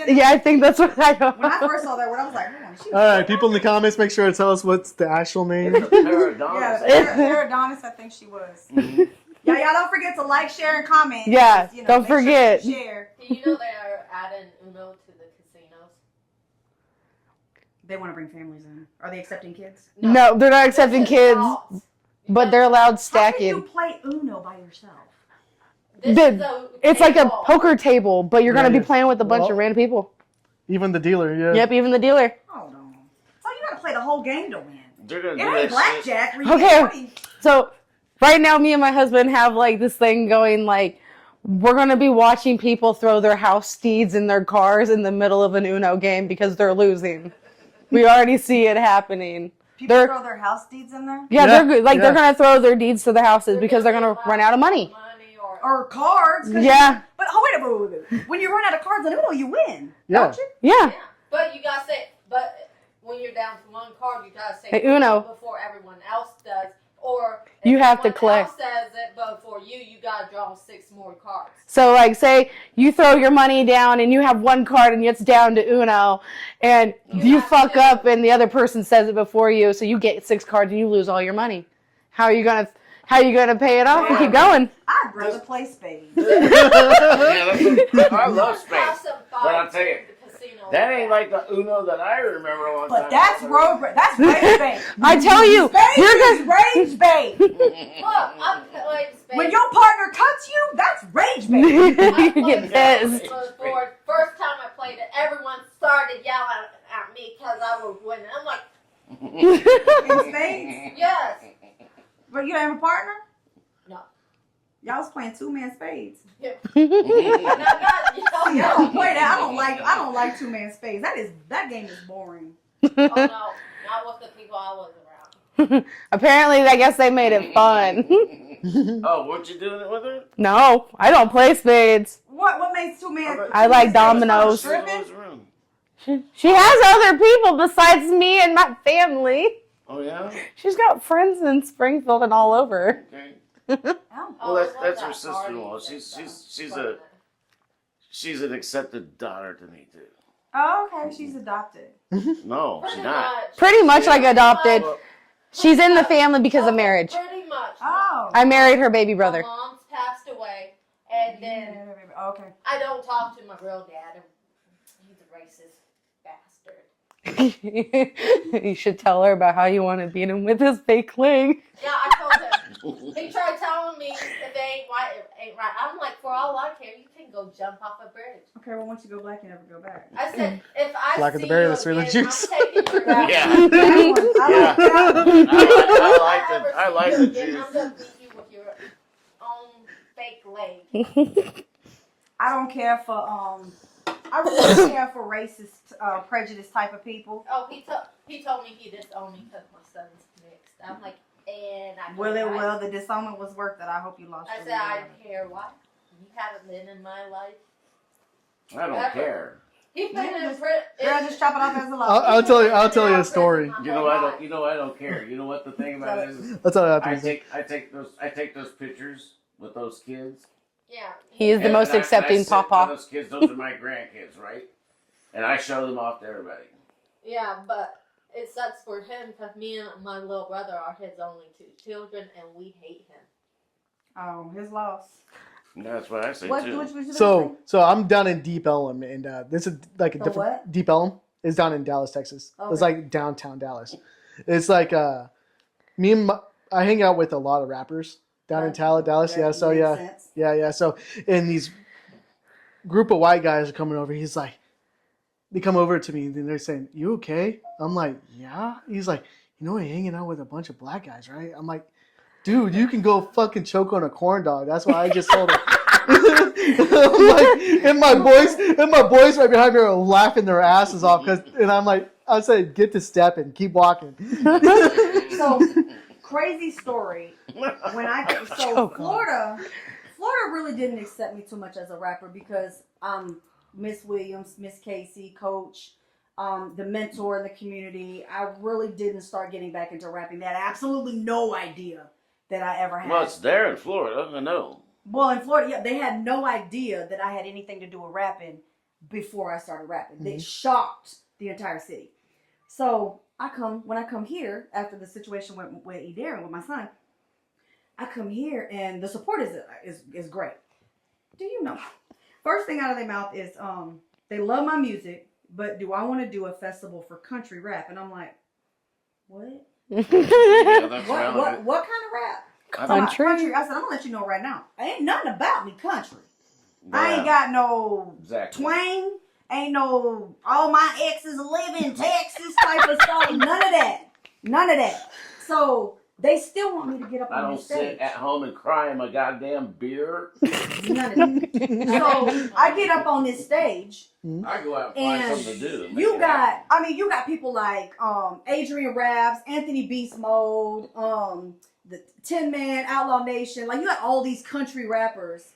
Yeah, I think that's what I know. When I first saw that word, I was like, "Man, she." All right, people in the comments, make sure to tell us what's the actual name. Yeah, Paradox. pedontist. I think she was. Yeah, y'all don't forget to like, share, and comment. Yeah, Just, don't make sure forget. you share. Do you know they are adding Uno to the casinos? They want to bring families in. Are they accepting kids? No, they're not accepting This is kids, adults. but they're allowed How can you stacking. play Uno by yourself? This Dude, is a It's like a table. poker table, but you're gonna Yeah, be yeah. playing with a bunch of Well- random people. Even the dealer, yeah. Yep, even the dealer. Hold on. So you gotta play the whole game to win. They're gonna It do ain't that shit. blackjack. Where you Okay. get money. So right now, me and my husband have like this thing going. Like we're gonna be watching people throw their house steeds in their cars in the middle of an Uno game because they're losing. We already see it happening. People They're- throw their house deeds in there? Yeah, Yeah, they're good. Like yeah. they're gonna throw their deeds to the houses because they're gonna run out of money. Or cards? 'Cause Yeah, But oh, wait a minute. When you run out of cards in Uno, you win. Yeah. Don't you? yeah. Yeah, but you gotta say, but when you're down to one card, you gotta say Hey, Uno. before everyone else does, or if You have to everyone collect. else says it before you gotta draw 6 more cards. So like, say you throw your money down and you have one card and it's down to Uno, and you have fuck to- up and the other person says it before you, so you get 6 cards and you lose all your money. How are you gonna pay it off and keep going? I'd rather play spades. I love Have space. some But I'll fights tell you, in the casino. that ain't like the Uno that I remember a long time But that's ago. road rage. That's rage bait. I tell you, Spades you're is gonna. rage bait. Look, I played spades. When your partner cuts you, that's rage bait. you get pissed. Before first time I played it, everyone started yelling at me because I was winning. I'm like, In spades? yes. But you don't have a partner? No. Y'all was playing 2-man spades. Yeah. Y'all Y'all play that. I don't like 2-man spades. That game is boring. Oh no, not with the people I was around. Apparently, I guess they made it fun. Oh, weren't you doing it with her? No, I don't play spades. What makes 2-man? I like dominoes. Room. She has other people besides me and my family. Oh yeah. She's got friends in Springfield and all over. Okay. Oh. Well, that's her sister-in-law. She's an accepted daughter to me too. Oh, okay. She's adopted. No, she's not. Pretty much like adopted. Well, She's in the family because of marriage. Pretty much. Oh. I married her baby brother. My mom's passed away, and then Okay. I don't talk to my real dad. He's a racist bastard. You should tell her about how you want to beat him with his fake leg. Yeah, I told him. He tried telling me if they ain't white, it ain't right. I'm like, for all I care, you can go jump off a bridge. Okay, well, once you go black, you never go back. I said, if I Black of see the berry, you that's really again, juice. I'm taking your back. Yeah. That one. I like the I'm juice. gonna beat you with your own fake leg. I don't care for I really don't care for racist, prejudice type of people. Oh, he told me he disowned me because my son's mixed. I'm like, and I Well, the disownment was worth it. I hope you lost. I said, I don't care why. You haven't been in my life. I don't care. He's been in Girl, prison. just chop it off as a I'll love. tell you a story. You know I don't care. You know what the thing about it is? I'll tell you I after. take those pictures with those kids. Yeah. He is the most accepting and I sit papa. with those kids, those are my grandkids, right? And I show them off to everybody. Yeah, but it sucks for him because me and my little brother are his only 2 children, and we hate him. Oh, his loss. That's what I say What too. was you So I'm down in Deep Ellum, and this is like a The different. what? Deep Ellum is down in Dallas, Texas. Okay. It's like downtown Dallas. It's like I hang out with a lot of rappers down in Dallas. That Yeah, so makes yeah, sense. yeah. So and these group of white guys are coming over. He's like, they come over to me and they're saying, "You okay?" I'm like, "Yeah." He's like, "You know, you're hanging out with a bunch of black guys, right?" I'm like, "Dude, you can go fucking choke on a corn dog." That's why I just told him. I'm like, and my boys right behind me are laughing their asses off and I'm like, I said, "Get to stepping, keep walking." So crazy story. Florida really didn't accept me too much as a rapper because Miss Williams, Miss Casey, Coach, the mentor in the community. I really didn't start getting back into rapping. They had absolutely no idea that I ever had. Well, it's there in Florida. I know. Well, in Florida, yeah, they had no idea that I had anything to do with rapping before I started rapping. They shocked the entire city. So when I come here after the situation with E. Darren with my son, I come here and the support is great. Do you know? First thing out of their mouth is they love my music, but do I want to do a festival for country rap? And I'm like, what? Yeah, that's right. What kind of rap? Country? I said, I'm gonna let you know right now. Ain't nothing about me country. Yeah. I ain't got no Exactly. twang. Ain't no all my exes live in Texas type of stuff. None of that. None of that. So they still want me to get up I on don't this stage. sit at home and cry in my goddamn beer. None of that. So I get up on this stage. I go out and find And something to do. You got people like Adrian Raps, Anthony Beast Mode, the 10-Man Outlaw Nation. Like you got all these country rappers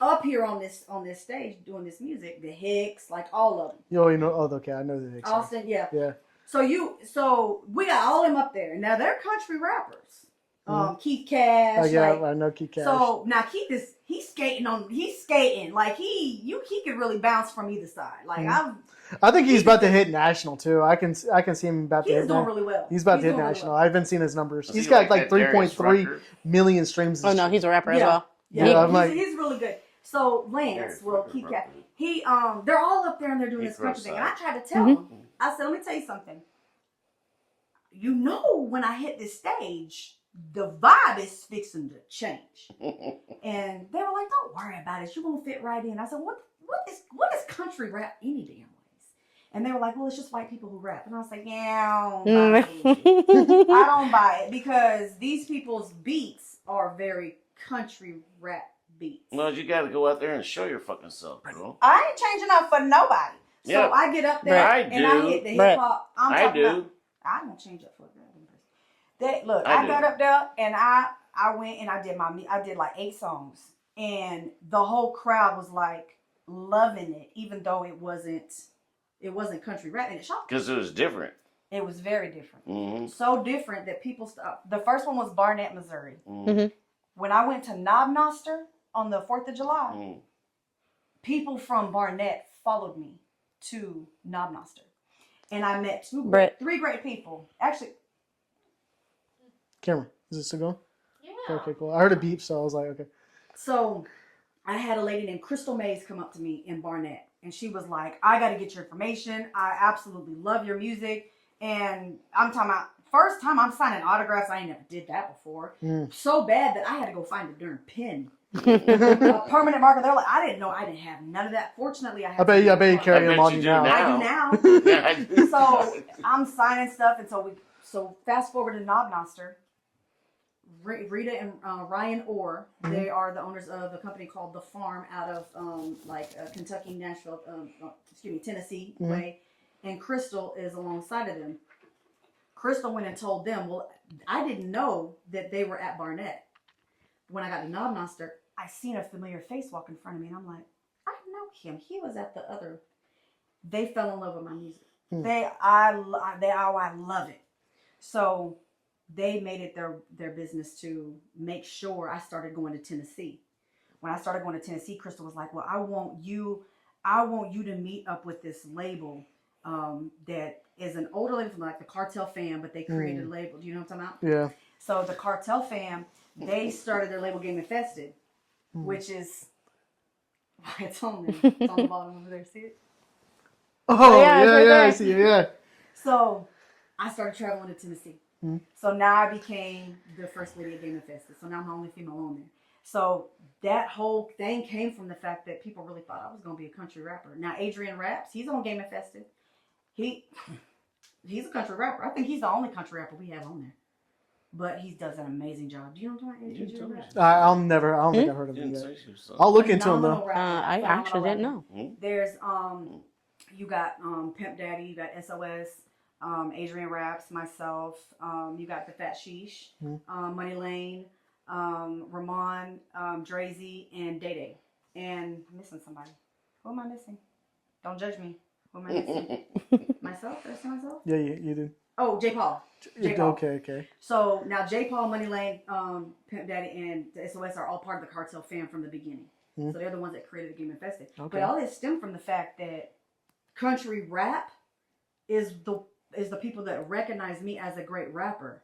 up here on this stage doing this music. The Hicks, like all of them. You know, okay, I know the Hicks. Austin, yeah. Yeah. So we got all them up there. Now they're country rappers. Keith Cash. Yeah, like, I know Keith Cash. So now Keith he's skating. Like he could really bounce from either side. Like I think he's about to hit national too. I can see him about to hit. he's doing really well. He's about to hit doing really national. well. I haven't seen his numbers. Is He's he got like like that Darius 3.3 Rucker? million streams. Oh no, he's a rapper as well. Yeah, I'm like- he's really good. So Lance, Keith Cash, they're all up there and they're doing this country thing. And I tried to tell them, I said, let me tell you something. You know, when I hit this stage, the vibe is fixing to change. And they were like, don't worry about it. You're going to fit right in. I said, what is country rap any damn way? And they were like, well, it's just white people who rap. And I was like, yeah, I don't buy it. I don't buy it because these people's beats are very country rap beats. Well, you got to go out there and show your fucking self, girl. I ain't changing up for nobody. So Yeah. I get up there I and do. I hit the hip hop. I do. I don't change up for a goddamn person. Look, I got up there and I went and I did like 8 songs. And the whole crowd was like loving it, even though it wasn't country rap, and it shocked me. Because it was different. It was very different. Mm-hmm. So different that people stopped. The first one was Barnett, Missouri. Mm-hmm. When I went to Knob Noster on the 4th of July, Mm. people from Barnett followed me to Knob Noster. And I met 3 great people. Actually, Camera, is it still going? Yeah. Okay, cool. I heard a beep, so I was like, okay. so I had a lady named Crystal Mays come up to me in Barnett. And she was like, I got to get your information. I absolutely love your music. And I'm talking about, first time I'm signing autographs. I ain't never did that before. So bad that I had to go find a darn pen. A permanent marker. They're like, I didn't know. I didn't have none of that. Fortunately, I have. I bet you carry them on you now. I do now. So I'm signing stuff. And so fast forward to Knob Noster. Rita and Ryan Orr, they are the owners of a company called The Farm out of Kentucky, Nashville, Tennessee way. And Crystal is alongside of them. Crystal went and told them, well, I didn't know that they were at Barnett. When I got to Knob Noster, I seen a familiar face walk in front of me, and I'm like, I know him. He was at the other. They fell in love with my music. I love it. So they made it their business to make sure I started going to Tennessee. When I started going to Tennessee, Crystal was like, well, I want you to meet up with this label that is an older label from like the Cartel Fam, but they created a label. Do you know what I'm talking about? Yeah. So the Cartel Fam, they started their label Game Infested, which is, it's on there. It's on the bottom over there. See it? Oh, yeah, it's right yeah, there. I see it, yeah. So I started traveling to Tennessee. So now I became the first lady of Game Infested. So now I'm the only female on there. So that whole thing came from the fact that people really thought I was going to be a country rapper. Now Adrian raps. He's on Game Infested. He's a country rapper. I think he's the only country rapper we have on there. But he does an amazing job. Do you know what I'm talking about? Adrian raps? I don't think I've heard of him yet. I'll look into him though. I actually didn't know. There's you got Pimp Daddy, you got SOS, Adrian Raps, myself, you got the Fat Sheesh, Money Lane, Ramon, Drazy, and Day Day. And I'm missing somebody. Who am I missing? Don't judge me. Who am I missing? Myself? Did I say myself? Yeah, you do. Oh, J. Paul. J. Paul. Okay. So now J. Paul, Money Lane, Pimp Daddy, and the SOS are all part of the Cartel Fam from the beginning. So they're the ones that created the Game Infested. Okay. But all this stemmed from the fact that country rap is the people that recognize me as a great rapper.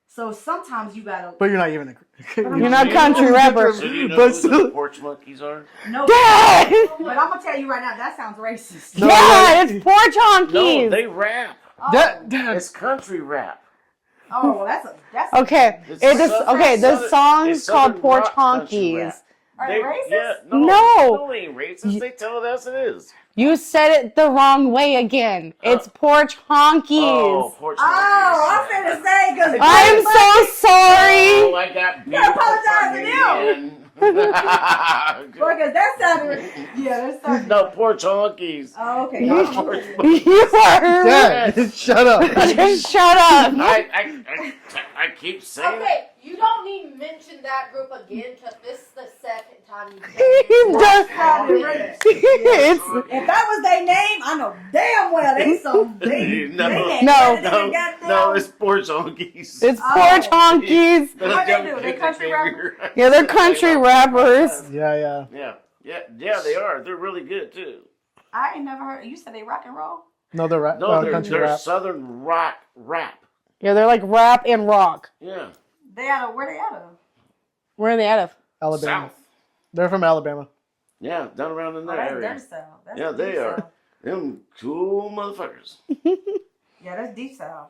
So sometimes you gotta. But you're not even a. You're not country rapper. So do you know But who still- the porch monkeys are? No. Dad! But I'm gonna tell you right now, that sounds racist. No, Yeah, it's porch honkies. No, they rap. Oh, It's country rap. oh, well, that's Okay, It's the Southern- song's it's called Southern Porch rock country Honkies. rap. Are they racist? Yeah, No. they ain't racist. They tell it as it is. You said it the wrong way again. It's Porch Honkies. Oh, porch Oh, I'm monkeys. finna say because I'm so sorry. Oh, I got beat gotta apologize to again. because that sounded. Yeah, that sounded. No, porch honkies. Oh, okay. Not porch monkeys. You are. Dad, shut up. Just shut up. I keep saying it. Okay, you don't need to mention that group again because this is the second time you've He's done. Sounded racist. It's If that was their name, I know damn well they some big. No, it's porch honkies. It's Porch Honkies. What they do? They country rappers? Yeah, they're country rappers. Yeah. Yeah, they are. They're really good too. I ain't never heard. You said they rock and roll? No, they're rap. No, country they're rap. southern rock rap. Yeah, they're like rap and rock. Yeah. They out of where they out of? Where are they out of? Alabama. South. They're from Alabama. Yeah, down around in Oh, that that's area. their style. That's Yeah, deep they are. South. Them cool motherfuckers. Yeah, that's deep south.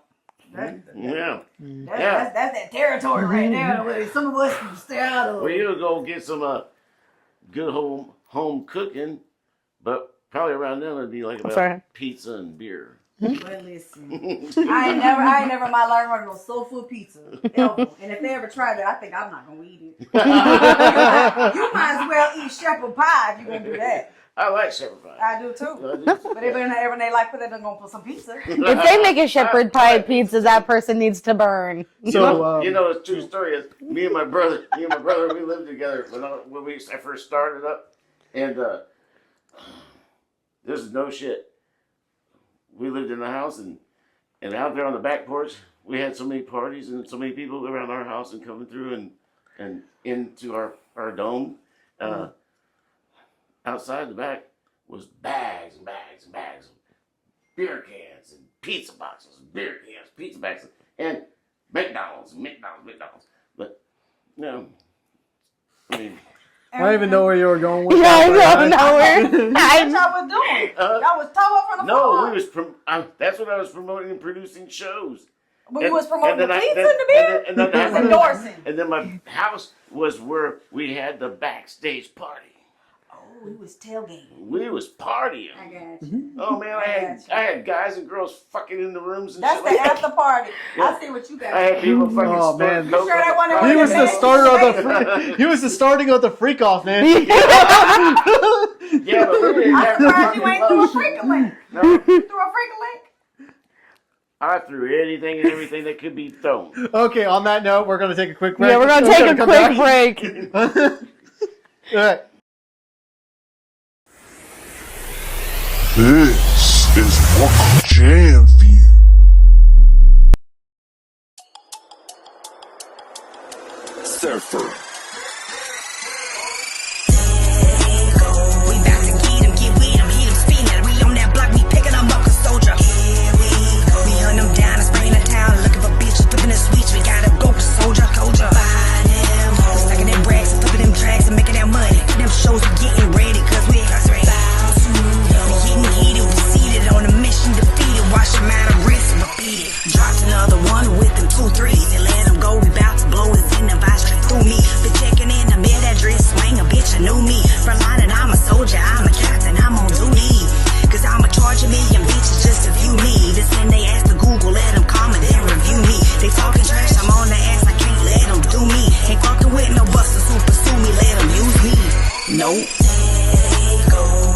Yeah. That's that territory right there. Where some of us can stay out of. Well, you'll go get some good home cooking, but Probably around then it'd be like about Sorry. pizza and beer. But listen, I ain't never in my life heard of no soul food pizza ever. And if they ever try that, I think I'm not gonna eat it. You might as well eat shepherd pie if you're gonna do that. I like shepherd pie. I do too. But if ever in their life put that, they're gonna put some pizza. If they make a shepherd pie pizza, that person needs to burn. So you know, the true story is me and my brother, we lived together when I first started up, and this is no shit. We lived in the house, and out there on the back porch, we had so many parties and so many people around our house and coming through and into our dome. Outside the back was bags and bags and bags of beer cans and pizza boxes, beer cans, pizza bags, and McDonald's. But, no, I mean... I don't even know where you were going with Yeah, that. I don't know where. What y'all was doing? Y'all was towing from the No, farm. that's what I was promoting and producing shows. When you was promoting the pizza and the beer? And then You was endorsing. And then my house was where we had the backstage party. Oh, he was tailgating. We was partying. I got you. Oh man, I had guys and girls fucking in the rooms and That's shit the like that. after party. Yeah. I see what you got. I had people fucking Oh, spilling man. Coke You sure that on the wasn't carpet. He was the starter of the he was the starting of the freak off, man. Yeah, but we didn't I'm have no surprised you fucking ain't threw a love. freak link. No, You threw a freak link? I threw anything and everything that could be thrown. Okay, on that note, we're gonna take a quick break. Yeah, we're gonna take a come quick back. break. All right. This is WUCA Jam View. Surfer. We bout to get him, get with him, hit him, spin it. We on that block, we picking them up, a soldier. We hunt them down and spraying the town, looking for bitches, flipping the switch. We gotta go, soldier. We stacking them racks and flipping them tracks and making that money. Them shows we getting ready, cause we getting heated, we seated on a mission, defeated. Wash them out of wrist, repeat it. Dropped another one with them 2 3s and let them go. We bout to blow his in the vice straight through me. Been checking in the mid address, swing a bitch, a new me. Front line and I'm a soldier, I'm a captain, I'm on duty. Cause I'ma charge a million bitches just to view me. This and they ask to Google, let them comment and review me. They talking trash, I'm on the ass, I can't let them do me. Ain't fucking with no busters who pursue me, let them use me. Nope.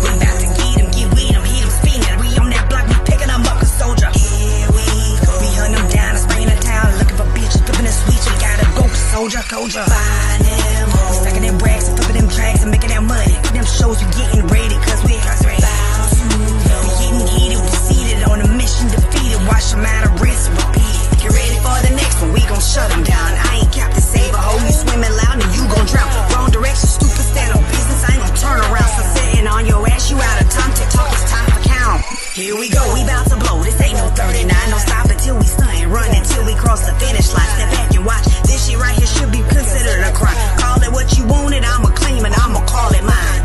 We bout to get him, get with him, hit him, spin it. We on that block, we picking them up, a soldier. We hunt them down and spraying the town, looking for bitches, flipping the switch. We gotta go, soldier. We stacking them racks and flipping them tracks and making that money. Them shows we getting ready, cause we getting heated, we seated on a mission, defeated. Wash them out of wrist, repeat it. Get ready for the next one, we gon' shut them down. I ain't Captain Save a hoe, you swimming loud and you gon' drown. Wrong direction, stupid, stand on business, I ain't gon' turn around. So sitting on your ass, you out of time to talk, it's time for count. Here we go, we bout to blow, this ain't no 39. No stop until we stunt, run until we cross the finish line. Step back and watch, this shit right here should be considered a crime. Call it what you want it, I'ma claim it, I'ma call it mine.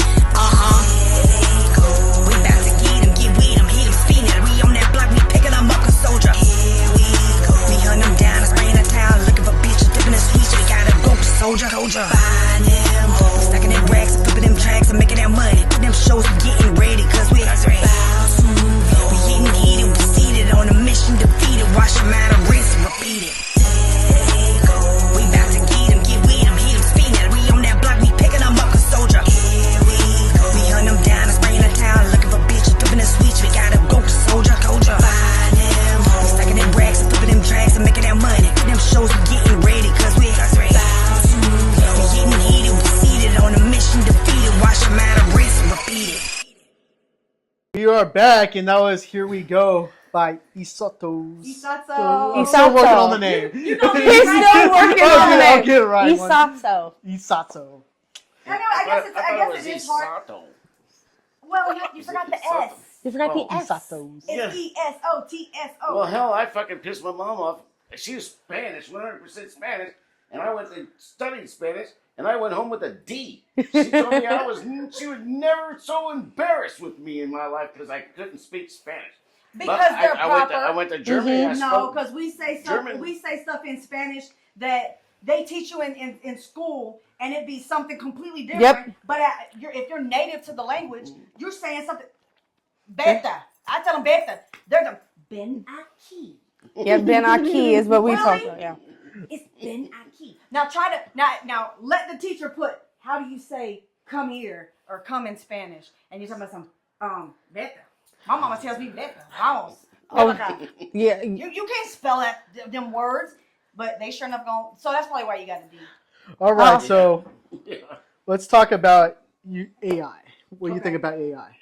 We bout to get him, get with him, hit him, spin it. We on that block, we picking them up, a soldier. We hunt them down and spraying the town, looking for bitches, flipping the switch. We gotta go, soldier. We stacking them racks and flipping them tracks and making that money. Them shows we getting ready, cause we getting heated, we seated on a mission, defeated. Wash them out of wrist, repeat it. We bout to get him, get with him, hit him, spin it. We on that block, we picking them up, a soldier. We hunt them down and spraying the town, looking for bitches, flipping the switch. We gotta go, soldier. We stacking them racks and flipping them tracks and making that money. Them shows we getting ready, cause we getting heated, we seated on a mission, defeated. Wash them out of wrist, repeat it. We are back, and that was "Here We Go" by SOTSO. SOTSO. I'm still working on the name. You know, He's still working on it. I'll get it right. SOTSO. SOTSO. I guess it is hard. Well, you forgot the S. You forgot the S. SOTSO. It's ESOTSO. Well, hell, I fucking pissed my mom off. She was Spanish, 100% Spanish, and I went to study Spanish, and I went home with a D. She told me she was never so embarrassed with me in my life because I couldn't speak Spanish. Because But they're proper. I went to Germany. I No, spoke because we say stuff in Spanish that they teach you in school, and it'd be something completely different. Yep. But if you're native to the language, you're saying something. Beta. I tell them beta. They're the Ben Aki. Yeah, Ben Aki is what we talk Really? about. Yeah. It's Ben Aki. Now try to now let the teacher put how do you say come here or come in Spanish, and you're talking about some beta. My mama tells me beta. Vamos. Yeah. You can't spell that them words, but they sure enough going. So that's probably why you got to do. All right, Oh. so Yeah. let's talk about AI. What do you think about AI?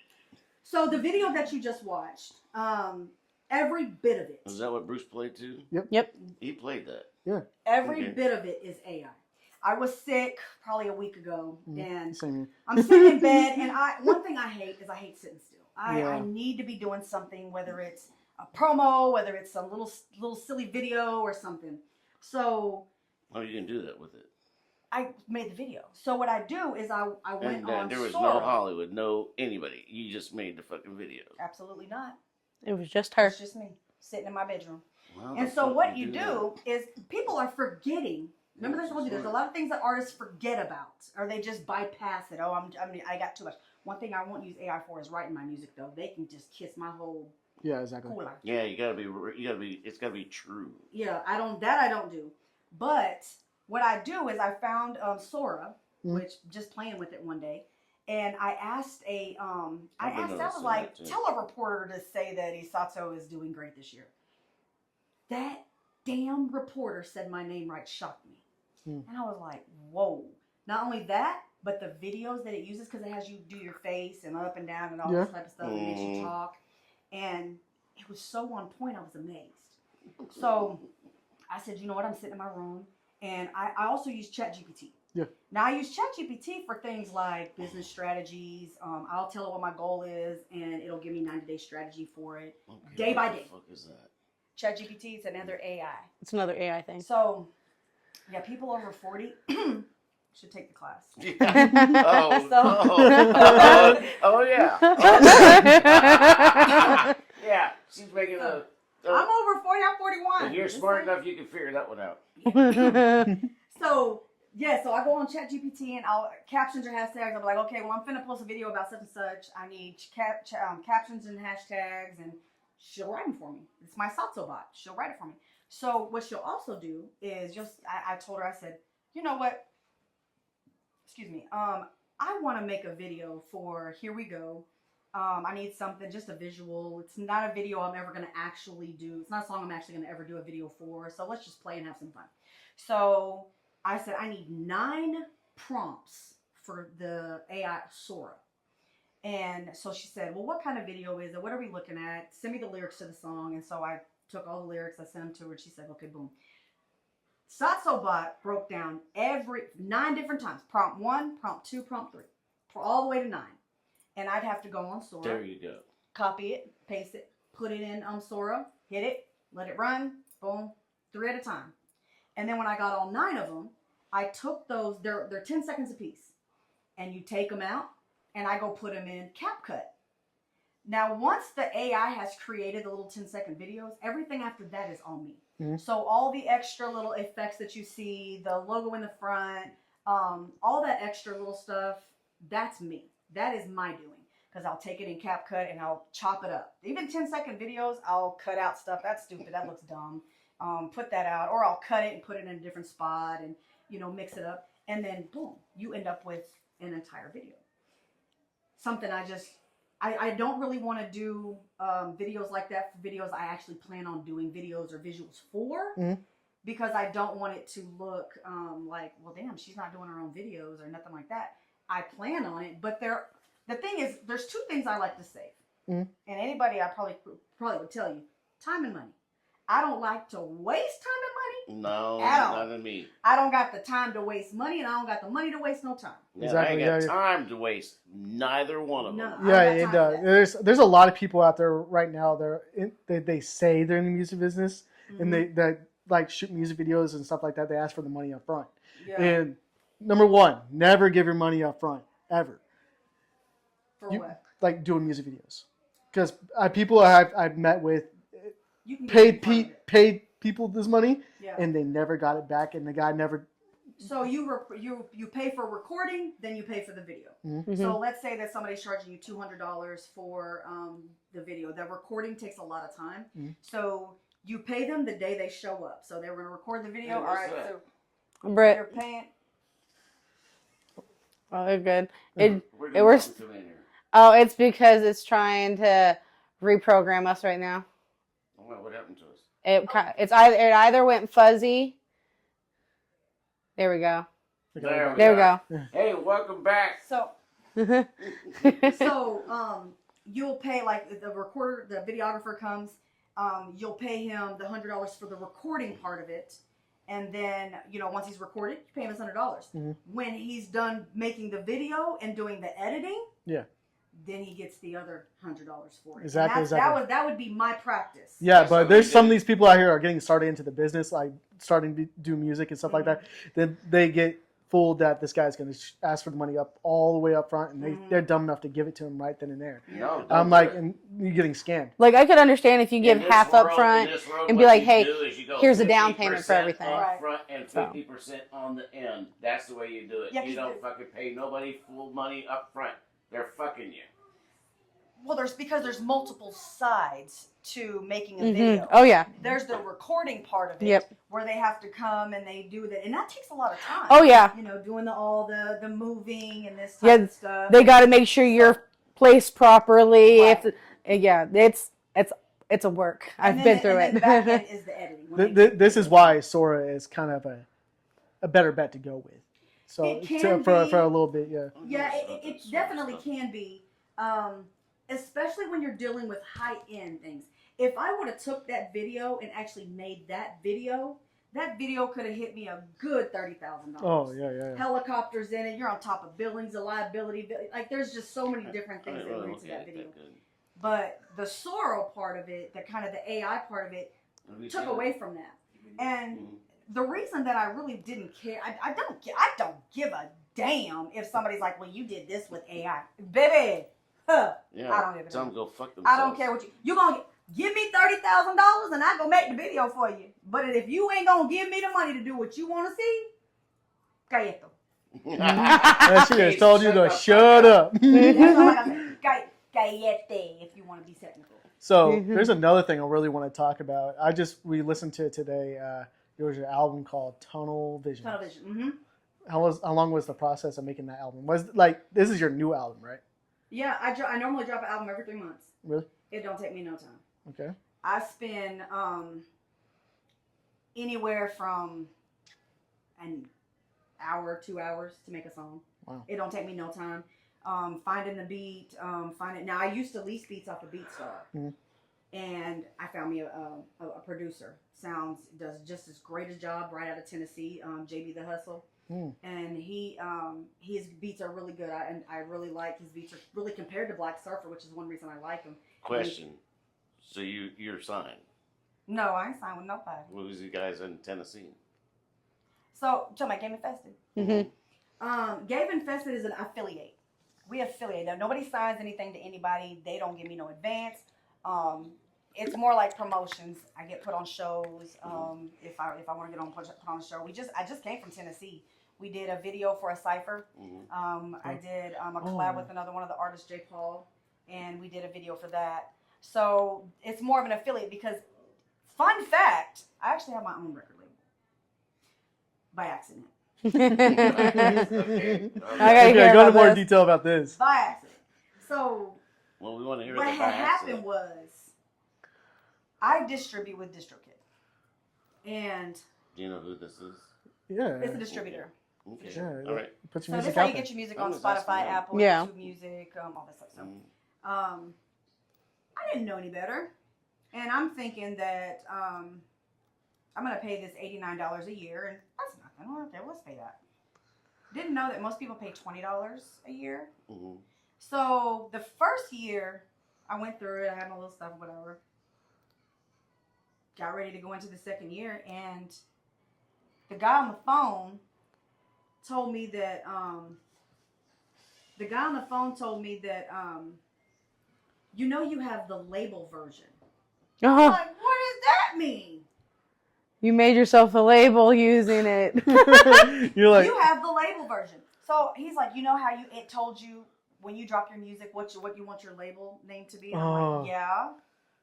So the video that you just watched, every bit of it. Is that what Bruce played too? Yep. He played that. Yeah. Every Okay. bit of it is AI. I was sick probably a week ago, and Same here. I'm sitting in bed, and one thing I hate is I hate sitting still. I Yeah. need to be doing something, whether it's a promo, whether it's some little silly video or something. So Oh, you can do that with it. I made the video. So what I do is I went And on there was Sora. no Hollywood, no anybody. You just made the fucking video. Absolutely not. It was just her. It's just me sitting in my bedroom. How And the so fuck what you you that? do is people are forgetting. Remember I told you there's a lot of things that artists forget about, or they just bypass it. Oh, I got too much. One thing I won't use AI for is writing my music though. They can just kiss my whole Yeah, exactly. cooler. Yeah, it's gotta be true. Yeah, I don't do. But what I do is I found Sora, which just playing with it one day, and I asked I was like, tell a reporter to say that SOTSO is doing great this year. That damn reporter said my name right, shocked me. And I was like, whoa. Not only that, but the videos that it uses, because it has you do your face and up and down and all this type of stuff. It makes you talk. And it was so on point, I was amazed. So I said, you know what, I'm sitting in my room. And I also use ChatGPT. Yeah. Now I use ChatGPT for things like business strategies. I'll tell it what my goal is, and it'll give me 90-day strategy for it, day by day. What the fuck is that? ChatGPT is another AI. It's another AI thing. So, yeah, people over 40 should take the class. Oh yeah. Yeah, she's making a. I'm over 40. I'm 41. If you're smart enough, you can figure that one out. So, yeah, so I go on ChatGPT and I'll captions or hashtags. I'll be like, okay, well, I'm finna post a video about such and such. I need captions and hashtags, and she'll write them for me. It's my SOTSO bot. She'll write it for me. So what she'll also do is I told her, I said, you know what? Excuse me. I want to make a video for Here We Go. I need something, just a visual. It's not a video I'm ever going to actually do. It's not a song I'm actually going to ever do a video for. So let's just play and have some fun. So I said, I need 9 prompts for the AI Sora. And so she said, well, what kind of video is it? What are we looking at? Send me the lyrics to the song. And so I took all the lyrics, I sent them to her, and she said, okay, boom. SOTSO bot broke down 9 different times. Prompt 1, prompt 2, prompt 3. For all the way to 9. And I'd have to go on Sora. There you go. Copy it, paste it, put it in Sora, hit it, let it run, boom, 3 at a time. And then when I got all 9 of them, I took those, they're 10 seconds a piece. And you take them out, and I go put them in CapCut. Now, once the AI has created the little 10-second videos, everything after that is on me. Mm-hmm. So all the extra little effects that you see, the logo in the front, all that extra little stuff, that's me. That is my doing. Because I'll take it in CapCut and I'll chop it up. Even 10-second videos, I'll cut out stuff. That's stupid. That looks dumb. Put that out. Or I'll cut it and put it in a different spot and, mix it up. And then, boom, you end up with an entire video. Something I don't really want to do videos like that for videos I actually plan on doing videos or visuals for. Mm-hmm. Because I don't want it to look like, well, damn, she's not doing her own videos or nothing like that. I plan on it, but the thing is, there's 2 things I like to save. Mm-hmm. And anybody I probably would tell you, time and money. I don't like to waste time and money. No, not in me. I don't got the time to waste money, and I don't got the money to waste no time. Yeah, exactly. I ain't got time to waste. Neither one of them. Yeah, it does. There's a lot of people out there right now. They say they're in the music business, mm-hmm. and they like shoot music videos and stuff like that. They ask for the money up front. Yeah. And number 1, never give your money up front ever. For what? Like doing music videos, because people I've met with paid people this money, yeah. and they never got it back, and the guy never So you pay for recording, then you pay for the video. Mm-hmm. So let's say that somebody's charging you $200 for the video. The recording takes a lot of time. Mm-hmm. So you pay them the day they show up. So they're going to record the video. Hey, All right, what's so Brit. you're paying. Oh, they're good. Where do It you works. want to come in here? Oh, it's because it's trying to reprogram us right now. Well, what happened to us? It either went fuzzy. There we go. There There we go. Hey, welcome back. So you'll pay, like, the recorder, the videographer comes. You'll pay him the $100 for the recording part of it. And then, once he's recorded, you pay him his $100. Mm-hmm. When he's done making the video and doing the editing, Yeah. then he gets the other $100 for it. Exactly, And exactly. That would be my practice. Yeah, but there's some of these people out here are getting started into the business, like starting to do music and stuff like that. Then they get fooled that this guy's going to ask for the money up all the way up front, and they're dumb enough to give it to him right then and there. No, I'm like, and you're getting scammed. Like, I could understand if you give half up front and be like, hey, here's a down 50% payment for everything. Up front and 50% on the end. That's the way you do it. Yeah, you don't fucking pay nobody full money up front. They're fucking you. Well, there's multiple sides to making a video. Oh, yeah. There's the recording part of it, Yep. where they have to come and they do that, and that takes a lot of time. Oh, yeah. Doing all the moving and this type of stuff. They got to make sure you're placed properly. Right. It's a work. And I've then been through and it. then back end is the editing. When they- This is why Sora is kind of a better bet to go with. So It can for be. a little bit, yeah. Yeah, it definitely can be, especially when you're dealing with high-end things. If I would have took that video and actually made that video could have hit me a good $30,000. Oh yeah. Helicopters in it. You're on top of buildings, a liability. Like, there's just so many different things that really went into look that at it video. that good. But the Sorrow part of it, the kind of the AI part of it, Have you took seen away it? from that. And Mhm. the reason that I really didn't care, I don't give a damn if somebody's like, well, you did this with AI, baby. Huh? Yeah. I don't give a Tell damn. them go fuck themselves. I don't care what you gonna give me $30,000 and I go make the video for you. But if you ain't gonna give me the money to do what you want to see, cállate. And she has told you to shut up. That's all I gotta say. Cállate if you want to be technical. So there's another thing I really want to talk about. We listened to it today. There was an album called Tunnel Vision. Tunnel Vision. Mm-hmm. How long was the process of making that album? This is your new album, right? Yeah, I normally drop an album every 3 months. Really? It don't take me no time. Okay. I spend anywhere from an hour, 2 hours to make a song. Wow. It don't take me no time. Finding the beat, now I used to lease beats off of BeatStar. Mm-hmm. And I found me a producer. Does just as great a job right out of Tennessee, JB the Hustle. Mm. And his beats are really good. I really like his beats. Are really compared to Black Surfer, which is one reason I like him. Question. So you're signed. No, I ain't signed with nobody. What was you guys in Tennessee? So, talking about Game Infested. Mm-hmm. Game Infested is an affiliate. We affiliate. Now, nobody signs anything to anybody. They don't give me no advance. It's more like promotions. I get put on shows. If I want to get put on a show, I just came from Tennessee. We did a video for a cipher. Mm-hmm. I did a collab with another one of the artists, J. Paul, and we did a video for that. So it's more of an affiliate because, fun fact, I actually have my own record label by accident. Okay. Okay, go into more detail about this. By accident. So Well, we want to hear what the had happened was I distribute with DistroKid, and Do you know who this is? Yeah. it's a distributor. Okay. Yeah. All right. Put So your this music is how out you there. get your music I'm on just asking Spotify, them. Apple, Yeah. YouTube Music, all that stuff. So, Mm. I didn't know any better, and I'm thinking that I'm gonna pay this $89 a year, and that's nothing. Well, okay, let's pay that. Didn't know that most people pay $20 a year. Mhm. So the first year, I went through it. I had my little stuff, whatever. Got ready to go into the second year, and the guy on the phone told me that you have the label version. I'm Uh-huh. like, what does that mean? You made yourself a label using it. You're like, You have the label version. So he's like, you know how it told you when you drop your music what you want your label name to be? And I'm like, yeah.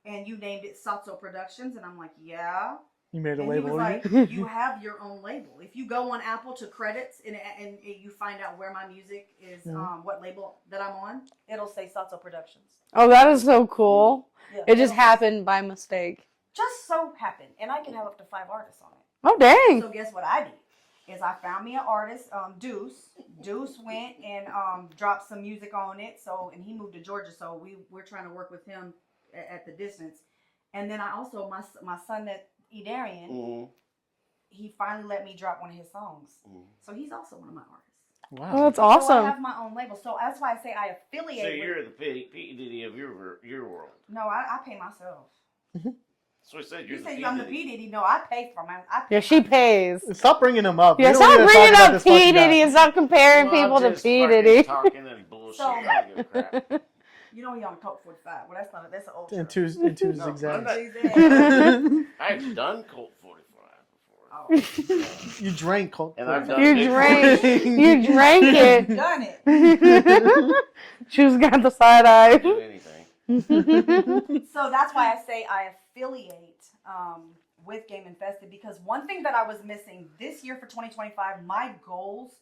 And you named it SOTSO Productions, and I'm like, yeah. you made a And label. he was like, you have your own label. If you go on Apple to credits and you find out where my music is, what label that I'm on, it'll say SOTSO Productions. Oh, that is so cool. Yeah, It just happened by mistake. just so happened, and I can have up to 5 artists on it. Oh, dang. So guess what I did? Is I found me an artist, Deuce. Deuce went and dropped some music on it. So, and he moved to Georgia, so we're trying to work with him at the distance. And then I also my son that Edarian, he finally let me drop one of his songs. So he's also one of my artists. Wow. Oh, that's So I awesome. have my own label. So that's why I say I affiliate. So with, you're the P Diddy of your world. No, I pay myself. So I said You you're say the I'm the P Diddy. No, I pay for my. Yeah, she pays. Stop bringing him up. Yeah, We don't stop need to bringing talk about up this P. fucking guy. Diddy and stop comparing Well, people I'm to just P. fucking Diddy. Talking and bullshit. So- I don't give a crap. You know he on Coke 45. Well, that's an old. In shirt. two No, zigzags. I've done Colt 45 before. Oh, You drank Colt. And I've done You Big drank. 40. You drank it. done it. She was got the side eye. Do anything. So that's why I say I affiliate with Game Infested, because one thing that I was missing this year for 2025, my goals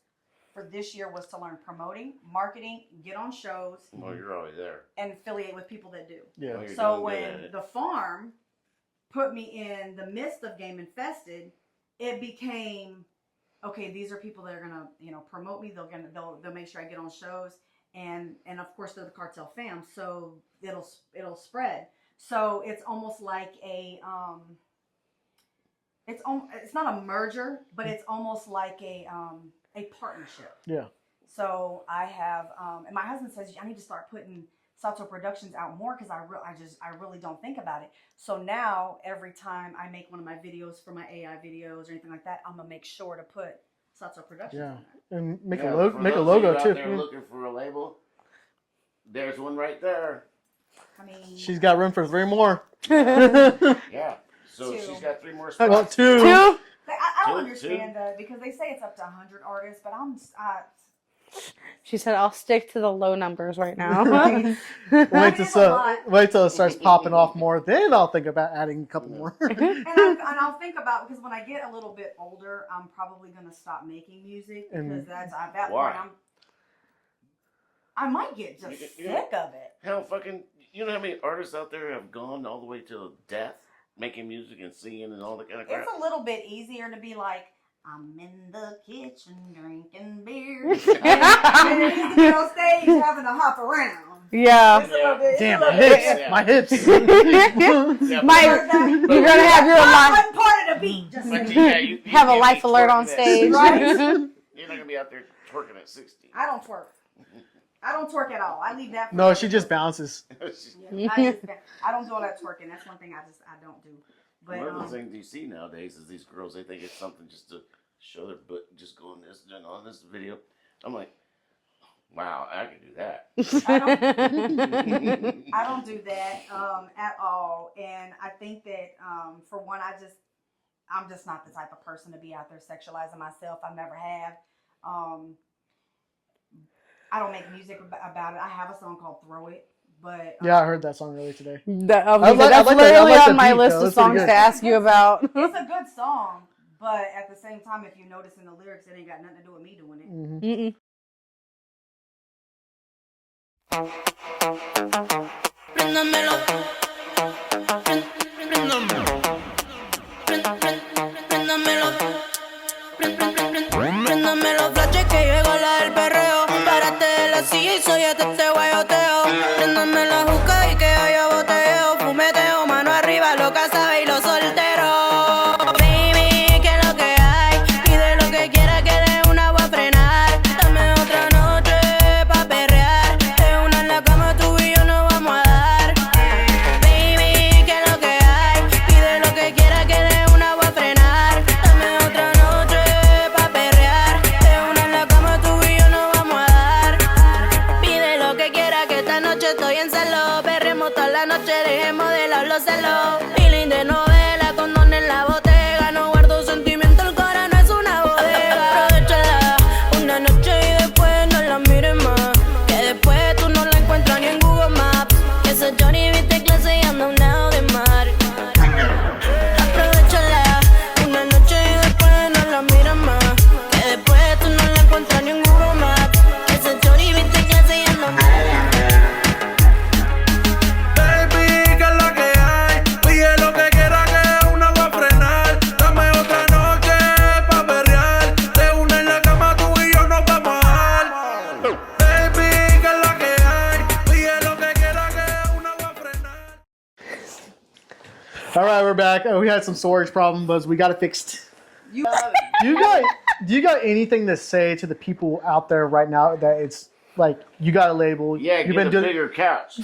for this year was to learn promoting, marketing, get on shows, Well, you're already there. and affiliate with people that do. Yeah. Well, you're So doing good at when it. the farm put me in the midst of Game Infested, it became, okay, these are people that are gonna, promote me. They'll make sure I get on shows, and of course they're the Cartel fam, so it'll spread. So it's almost like it's not a merger, but it's almost like a partnership. Yeah. So I have, and my husband says I need to start putting SOTSO Productions out more, because I really don't think about it. So now every time I make one of my videos for my AI videos or anything like that, I'm gonna make sure to put SOTSO Productions Yeah. on there. And make Yeah, a for make a those logo of you too. out there looking for a label, there's one right there. I mean, She's got room for 3 more. Yeah. So 2. she's got 3 more Well, spots. 2. Two. I don't Two- understand that, because they say it's up to 100 artists, but She said, "I'll stick to the low numbers right now." Wait is a lot. till it starts popping off more. Then I'll think about adding a couple more. and I'll think about, because when I get a little bit older, I'm probably gonna stop making music, because that's at that Why? point I might get just sick of it. Hell, fucking, you know how many artists out there have gone all the way to death, making music and singing and all that kind of crap? It's a little bit easier to be like, I'm in the kitchen drinking beer, and he's on stage having to hop around. Yeah. It's a little bit- Damn, it's a my little bit- hips. Yeah. My hips. Yeah, You're gonna have your Not life. one part of the beat. Just but saying. yeah, you Have a can't life be alert on twerking at stage. 60. Right? You're not gonna be out there twerking at 60. I don't twerk. I don't twerk at all. I leave that. For No, she just bounces. Yeah, I don't do all that twerking. That's one thing I don't do. But One of the things you see nowadays is these girls, they think it's something just to show their butt, just going this and on this video. I'm like, wow, I can do that. I don't do that at all. And I think that for one, I'm just not the type of person to be out there sexualizing myself. I never have. I don't make music about it. I have a song called "Throw It," but Yeah, I heard that song earlier today. That's I like literally the on my beat, list though. of That's pretty songs good. to ask you about. it's a good song. But at the same time, if you notice in the lyrics, it ain't got nothing to do with me doing it. Mm-mm. Préndame los flashes que llegó la del perreo. Párate de la silla y soy este guayoteo. Préndame la juca y que haya botelleo. Fumeteo, mano arriba, lo casado y los solteros. Baby, que lo que hay. Pide lo que quiera, que de una voy a frenar. Dame otra noche pa' perrear. De una en la cama tú y yo nos vamos a dar. All right, we're back. Oh, we had some storage problems, but we got it fixed. You Do you got anything to say to the people out there right now that it's like you got a label? Yeah, you've get a doing, bigger couch.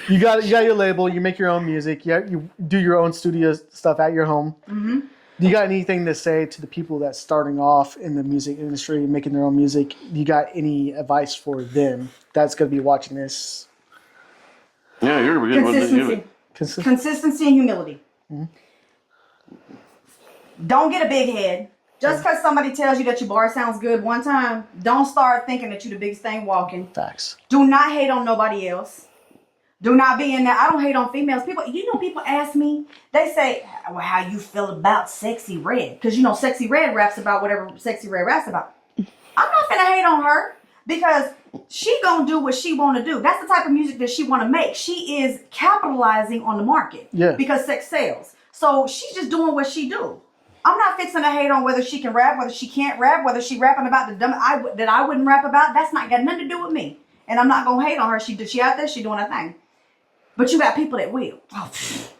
you got your label. You make your own music. You do your own studio stuff at your home. Mm-hmm. Do you got anything to say to the people that's starting off in the music industry, making their own music? Do you got any advice for them that's going to be watching this? Yeah, you're a good one to give it. Consistency and humility. Mm-hmm. Don't get a big head. Just because somebody tells you that your bar sounds good one time, don't start thinking that you're the biggest thing walking. Facts. Do not hate on nobody else. Do not be in there. I don't hate on females. People ask me, they say, well, how you feel about Sexy Red? Because, Sexy Red raps about whatever Sexy Red raps about. I'm not going to hate on her because she going to do what she want to do. That's the type of music that she want to make. She is capitalizing on the market because sex sells. So she's just doing what she do. I'm not fixing to hate on whether she can rap, whether she can't rap, whether she rapping about the dumb that I wouldn't rap about. That's not got nothing to do with me. And I'm not going to hate on her. She out there, she doing her thing. But you got people that will. Oh,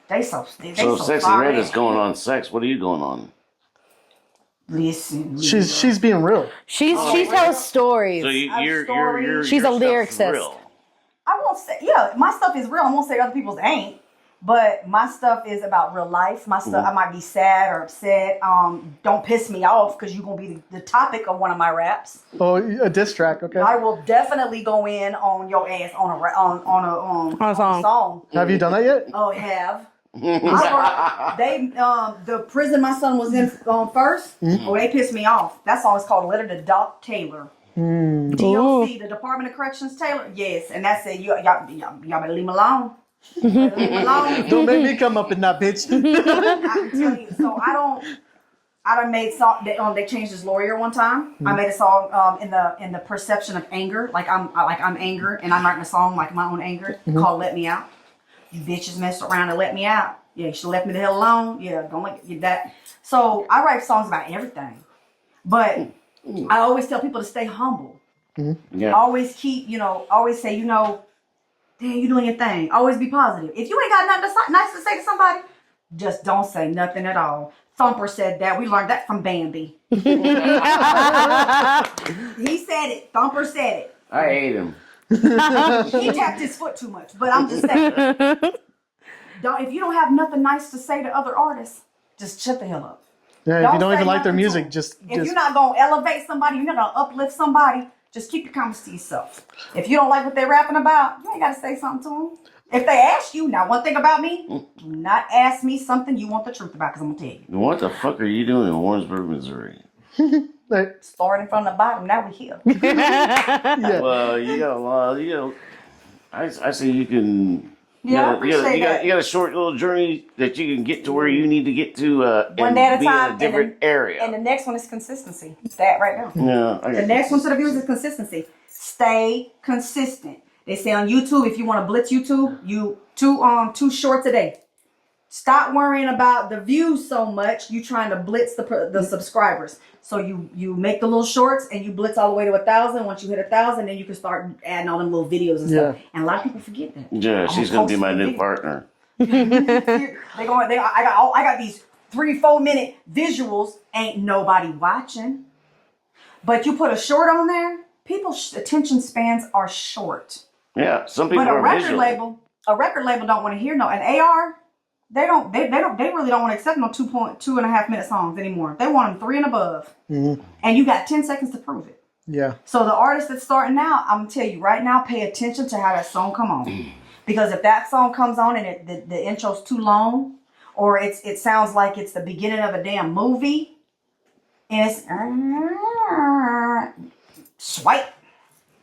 they so Sexy Red is going on sex. What are you going on? Listen. She's being real. She tells stories. So you're she's a your stuff's lyricist. real. I won't say, my stuff is real. I won't say other people's ain't. But my stuff is about real life. My stuff, I might be sad or upset. Don't piss me off because you're going to be the topic of one of my raps. Oh, a diss track, okay. I will definitely go in on your ass on a song. Have you done that yet? Oh, have. The prison my son was in first, they pissed me off. That song is called Letter to Doc Taylor. DOC, the Department of Corrections Taylor. Yes, and that's it. Y'all better leave him alone. Don't make me come up in that bitch. I can tell you. So I done made song. They changed his lawyer one time. I made a song in the perception of anger, like I'm anger, and I'm writing a song like my own anger called "Let Me Out." You bitches messed around and let me out. Yeah, you should have left me the hell alone. Yeah, don't like that. So I write songs about everything, but I always tell people to stay humble. Yeah. Always keep, always say, damn, you doing your thing. Always be positive. If you ain't got nothing nice to say to somebody, just don't say nothing at all. Thumper said that. We learned that from Bambi. He said it. Thumper said it. I hate him. He tapped his foot too much, but I'm just saying. If you don't have nothing nice to say to other artists, just shut the hell up. Yeah, if you don't even like their music, just if you're not gonna elevate somebody, you're not gonna uplift somebody, just keep your comments to yourself. If you don't like what they're rapping about, you ain't gotta say something to them. If they ask you, now one thing about me, do not ask me something you want the truth about, because I'm gonna tell you. What the fuck are you doing in Warrensburg, Missouri? Starting from the bottom, now we're here. Yeah. Well, you got a lot. I say you can. Yeah, I appreciate that. You got a short little journey that you can get to where you need to get to. One day at a time. In a different area. And the next one is consistency. That right Yeah. now. The next one to the viewers is consistency. Stay consistent. They say on YouTube, if you want to blitz YouTube, you two shorts a day. Stop worrying about the views so much. You trying to blitz the subscribers. So you make the little shorts and you blitz all the way to 1,000. Once you hit 1,000, then you can start adding all them little videos and stuff. And a lot of people forget that. Yeah, she's gonna be my new partner. I got these 3-4 minute visuals. Ain't nobody watching. But you put a short on there, people's attention spans are short. Yeah, some people But are a record label don't want to hear an AR. They really don't want to accept no 2.5 minute songs anymore. They want them 3 and above. And you got 10 seconds to prove it. Yeah. So the artist that's starting out, I'm gonna tell you right now, pay attention to how that song come on. Because if that song comes on and the intro's too long, or it sounds like it's the beginning of a damn movie, and it's swipe,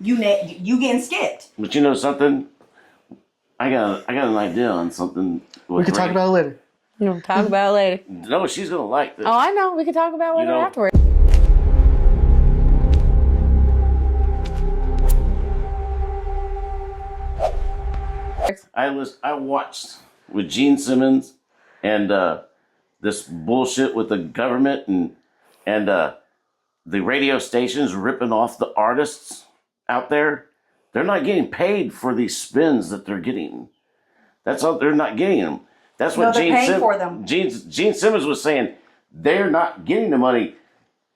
you getting skipped. But you know something? I got an idea on something. We can talk about it later. We'll talk about it later. No, she's gonna like this. Oh, I know. We can talk about it afterwards. I watched with Gene Simmons and this bullshit with the government and the radio stations ripping off the artists out there. They're not getting paid for these spins that they're getting. That's all. They're not getting them. That's what they're paying for them. Gene Simmons was saying. They're not getting the money.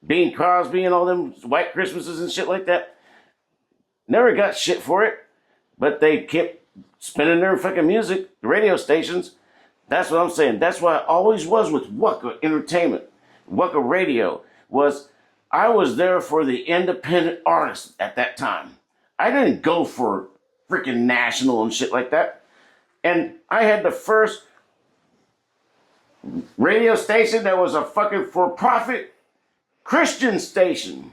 Bing Crosby and all them White Christmases and shit like that never got shit for it, but they kept spinning their fucking music, the radio stations. That's what I'm saying. That's why I always was with WUCA Entertainment, WUCA Radio, was I was there for the independent artists at that time. I didn't go for freaking national and shit like that. And I had the first radio station that was a fucking for-profit Christian station.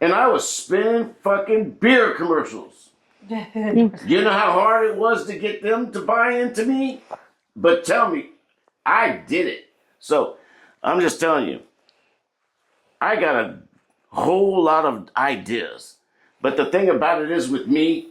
And I was spinning fucking beer commercials. You know how hard it was to get them to buy into me? But tell me, I did it. So, I'm just telling you, I got a whole lot of ideas. But the thing about it is with me,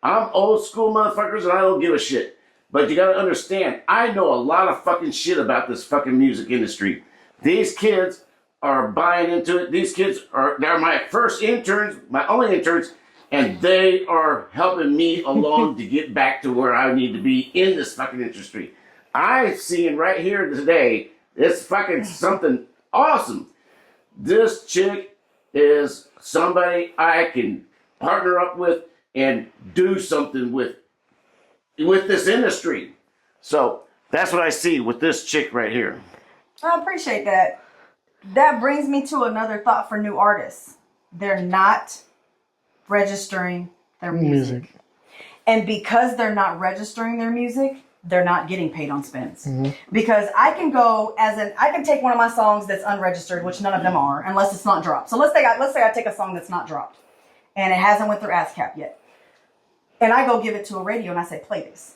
I'm old school motherfuckers and I don't give a shit. But you gotta understand, I know a lot of fucking shit about this fucking music industry. These kids are buying into it. These kids they're my first interns, my only interns, and they are helping me along to get back to where I need to be in this fucking industry. I'm seeing right here today, it's fucking something awesome. This chick is somebody I can partner up with and do something with this industry. So that's what I see with this chick right here. I appreciate that. That brings me to another thought for new artists. They're not registering their music. And because they're not registering their music, they're not getting paid on spins. Because I can go I can take one of my songs that's unregistered, which none of them are, unless it's not dropped. So let's say I take a song that's not dropped and it hasn't went through ASCAP yet. And I go give it to a radio and I say, play this.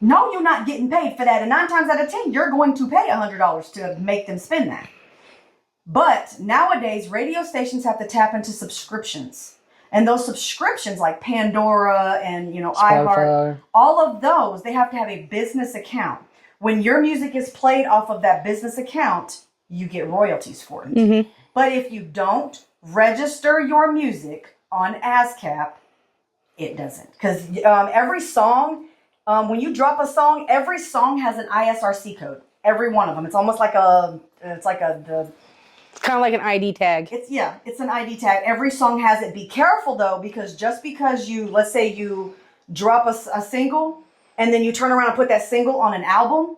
No, you're not getting paid for that. And 9 times out of 10, you're going to pay $100 to make them spin that. But nowadays, radio stations have to tap into subscriptions. And those subscriptions like Pandora and, iHeart, all of those, they have to have a business account. When your music is played off of that business account, you get royalties for it. But if you don't register your music on ASCAP, it doesn't. Because every song, when you drop a song, every song has an ISRC code. Every one of them. It's almost like it's kind of like an ID tag. It's an ID tag. Every song has it. Be careful though, because just because let's say you drop a single and then you turn around and put that single on an album,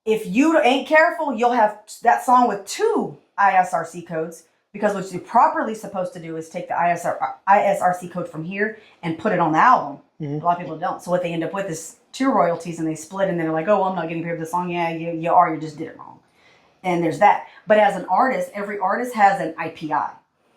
if you ain't careful, you'll have that song with 2 ISRC codes. Because what you're properly supposed to do is take the ISRC code from here and put it on the album. A lot of people don't. So what they end up with is 2 royalties and they split and they're like, oh, well, I'm not getting paid for the song. Yeah, you are. You just did it wrong. And there's that. But as an artist, every artist has an IPI.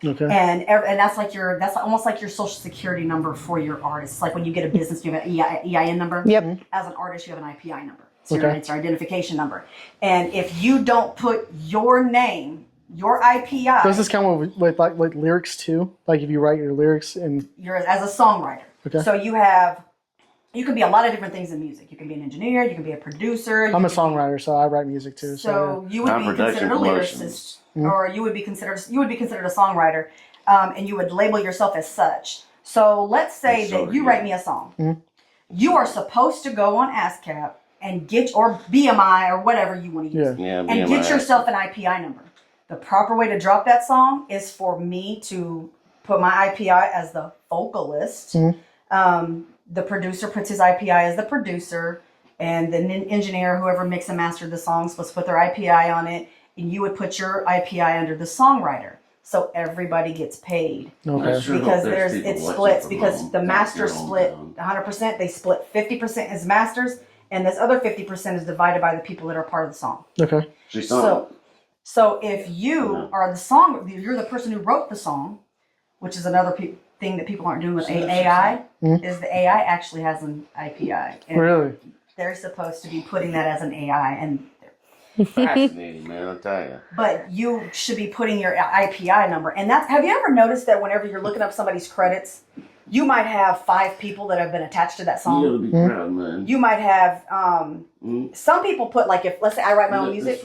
Okay. And that's that's almost like your social security number for your artist. It's like when you get a business, you have an EIN number. Yep. As an artist, you have an IPI number. So it's your identification number. And if you don't put your name, your IPI. Does this count with lyrics too? Like if you write your lyrics and you're as a songwriter. Okay. So you can be a lot of different things in music. You can be an engineer, you can be a producer. I'm a songwriter, so I write music too. So you would be considered a lyricist, or you would be considered a songwriter, and you would label yourself as such. So let's say that you write me a song. You are supposed to go on ASCAP and get, or BMI or whatever you want to use, and get yourself an IPI number. The proper way to drop that song is for me to put my IPI as the vocalist. The producer puts his IPI as the producer, and the engineer, whoever mixed and mastered the song, is supposed to put their IPI on it, and you would put your IPI under the songwriter. So everybody gets paid. Okay. Because it splits, because the masters split 100%, they split 50% as masters, and this other 50% is divided by the people that are part of the song. Okay. So if you are you're the person who wrote the song, which is another thing that people aren't doing with AI, is the AI actually has an IPI. And really? They're supposed to be putting that as an AI. And fascinating, man, I'll tell you. But you should be putting your IPI number. And have you ever noticed that whenever you're looking up somebody's credits, you might have 5 people that have been attached to that song? You'll be proud, man. You might have, some people put, like, if, let's say I write my own music,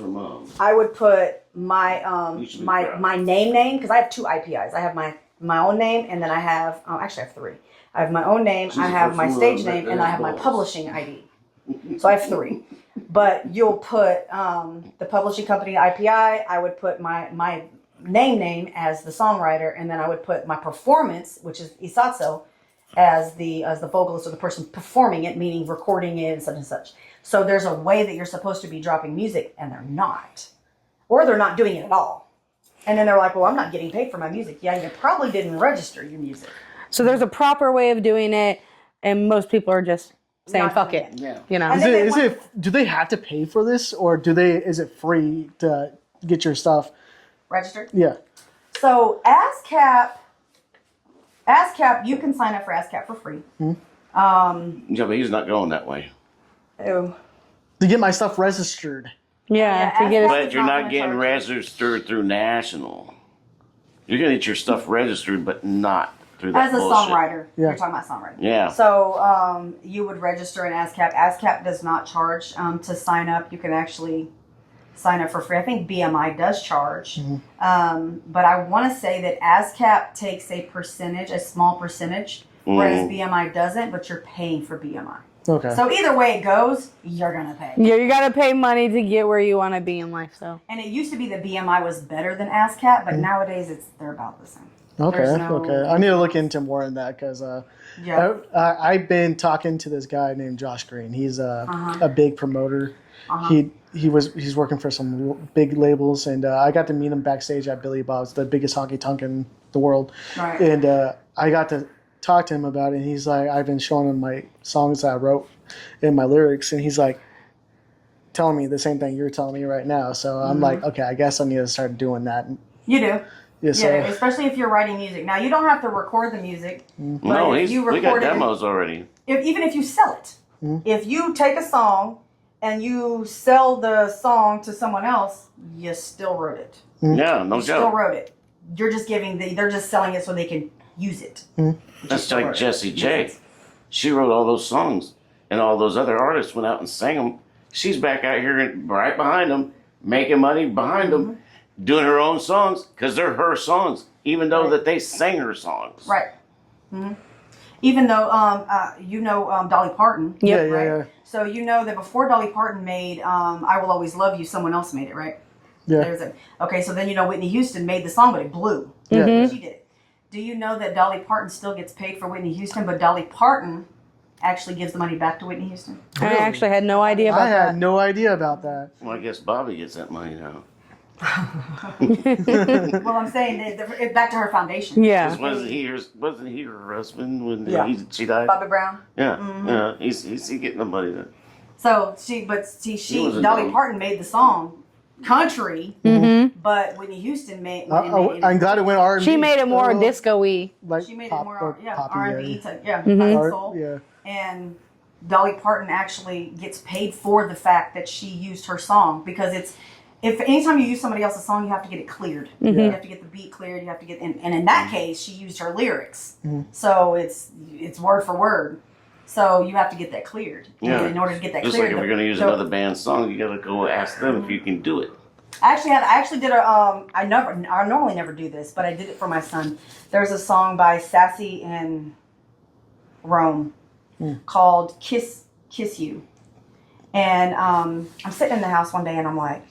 I would put my my name, because I have 2 IPIs. I have my own name, and then I have, actually I have 3. I have my own name, I have my stage name, and I have my publishing ID. So I have 3. But you'll put the publishing company IPI. I would put my name as the songwriter, and then I would put my performance, which is SOTSO, as the vocalist or the person performing it, meaning recording it and such and such. So there's a way that you're supposed to be dropping music, and they're not, or they're not doing it at all. And then they're like, "Well, I'm not getting paid for my music." Yeah, you probably didn't register your music. So there's a proper way of doing it, and most people are just saying, Not "Fuck doing it." it. Yeah. You know. And Do they have to pay for this, or is it free to get your stuff? Registered. Yeah. So ASCAP, you can sign up for ASCAP for free. Yeah, but he's not going that way. Oh. To get my stuff registered. Yeah, Yeah, to get it. But you're not not gonna getting charge registered through national. You're gonna get your stuff registered, but not through that As a bullshit. songwriter, Yeah. you're talking about songwriting. Yeah. So you would register in ASCAP. ASCAP does not charge to sign up. You can actually sign up for free. I think BMI does charge. But I want to say that ASCAP takes a small percentage, whereas BMI doesn't, but you're paying for BMI. Okay. So either way it goes, you're going to pay. Yeah, you gotta pay money to get where you want to be in life. So And it used to be that BMI was better than ASCAP, but nowadays they're about the same. Okay. There's no- Okay. I need to look into more on that because Yeah. I've been talking to this guy named Josh Green. He's a big promoter. He's working for some big labels, and I got to meet him backstage at Billy Bob's, the biggest honky tonk in the world. Right. And I got to talk to him about it. And he's like, I've been showing him my songs that I wrote and my lyrics, and he's like telling me the same thing you're telling me right now. So I'm like, okay, I guess I need to start doing that. You do. Yeah. So, Yeah, especially if you're writing music. Now, you don't have to record the music. No, if you we got record it- demos already. Even if you sell it. If you take a song and you sell the song to someone else, you still wrote it. Yeah, no You still joke. wrote it. You're just they're just selling it so they can use it. That's like Jessie J. She wrote all those songs, and all those other artists went out and sang them. She's back out here right behind them, making money behind them, doing her own songs because they're her songs, even though that they sang her songs. Right. Even though, Dolly Parton. yeah, right? yeah. So you know that before Dolly Parton made I Will Always Love You, someone else made it, right? Yeah. Okay, so then Whitney Houston made the song, but it blew. Yeah. She did it. Do you know that Dolly Parton still gets paid for Whitney Houston, but Dolly Parton actually gives the money back to Whitney Houston? I actually had no idea about I had that. no idea about that. Well, I guess Bobby gets that money now. Well, I'm saying that back to her foundation. Yeah. 'Cause wasn't he her husband when Yeah. she died? Bobby Brown. Yeah, yeah. He's getting the money then. So He was a Dolly dumb- Parton made the song country, but Whitney Houston made. I'm glad it went R&B. She made it more disco-y. Like She made pop, it more or poppy, R&B, yeah. and soul. Yeah. And Dolly Parton actually gets paid for the fact that she used her song, because anytime you use somebody else's song, you have to get it cleared. You have to get the beat cleared. You have to get and in that case, she used her lyrics, so it's word for word. So you have to get that cleared. Yeah. And in order to get that Just cleared, like if you're going to use another band's song, you got to go ask them if you can do it. I actually did I normally never do this, but I did it for my son. There's a song by Sassy and Rome called Kiss You. And I'm sitting in the house one day and I'm like,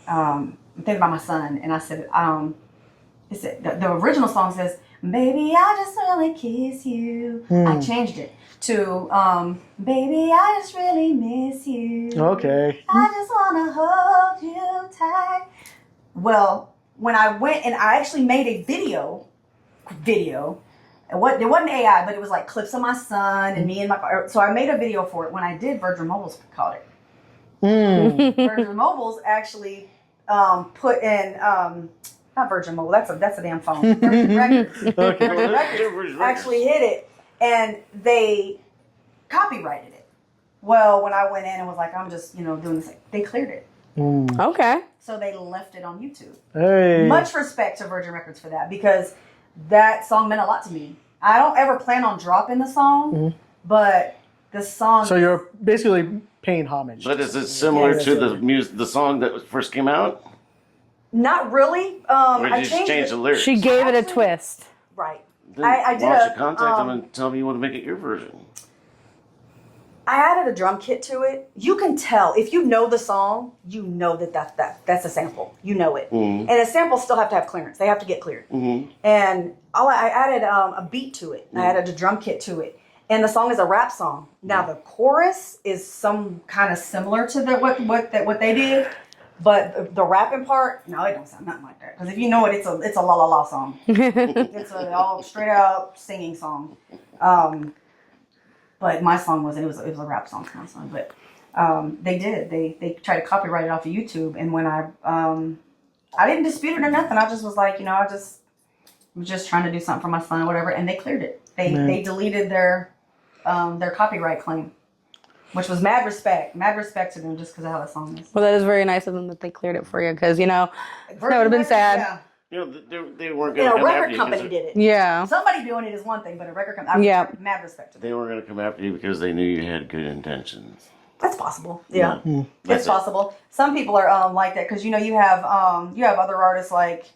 I'm thinking about my son, and I said, it said, the original song says, "Baby, I just really kiss you." I changed it to, "Baby, I just really miss you. Okay. I just want to hold you tight." Well, when I went and I actually made a video, it wasn't AI, but it was like clips of my son and me in my car. So I made a video for it. When I did, Virgin Mobiles caught it. Virgin Mobiles actually put in not Virgin Mobile. That's a damn phone. Virgin Records. Virgin Records actually hit it, and they copyrighted it. Well, when I went in and was like, I'm just doing this, they cleared it. Okay. So they left it on YouTube. Hey. Much respect to Virgin Records for that, because that song meant a lot to me. I don't ever plan on dropping the song, but the song. So you're basically paying homage. But is it similar to the song that first came out? Not really. Or did I you just change it. the lyrics? She gave it a twist. Right. Then I did why don't a, you contact them and tell me you want to make it your version? I added a drum kit to it. You can tell if you know the song, you know that's a sample. You know it. And the samples still have to have clearance. They have to get cleared. And I added a beat to it. I added a drum kit to it. And the song is a rap song. Now the chorus is some kind of similar to what they did, but the rapping part, no, it don't sound nothing like that. Because if you know it, it's a la la la song. It's an all straight out singing song. But my song wasn't. It was a rap song, my song. But they tried to copyright it off of YouTube. And when I didn't dispute it or nothing. I just was like, I was just trying to do something for my son or whatever. And they cleared it. They deleted their copyright claim, which was mad respect to them just because of how the song is. Well, that is very nice of them that they cleared it for you because that would have been sad. Yeah. They weren't going to come a after record you. company did it. Yeah. Somebody doing it is one thing, but a record company, mad respect to them. They weren't going to come after you because they knew you had good intentions. That's possible. Yeah. It's possible. Some people are like that because you have other artists like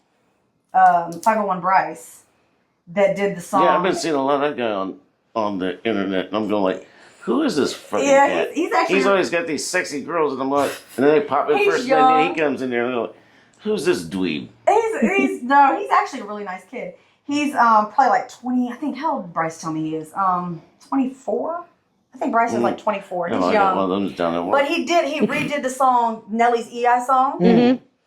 501 Bryce that did the song. Yeah, I've been seeing a lot of that guy on the internet, and I'm going like, who is this fucking cat? He's always got these sexy girls, and I'm like, and then they pop in first, and then he comes in there, and they're like, who's this dweeb? He's actually a really nice kid. He's probably like 20. I think how old Bryce told me he is 24. I think Bryce is like 24. He's young. Got one of those down there. But he redid the song Nelly's EI song.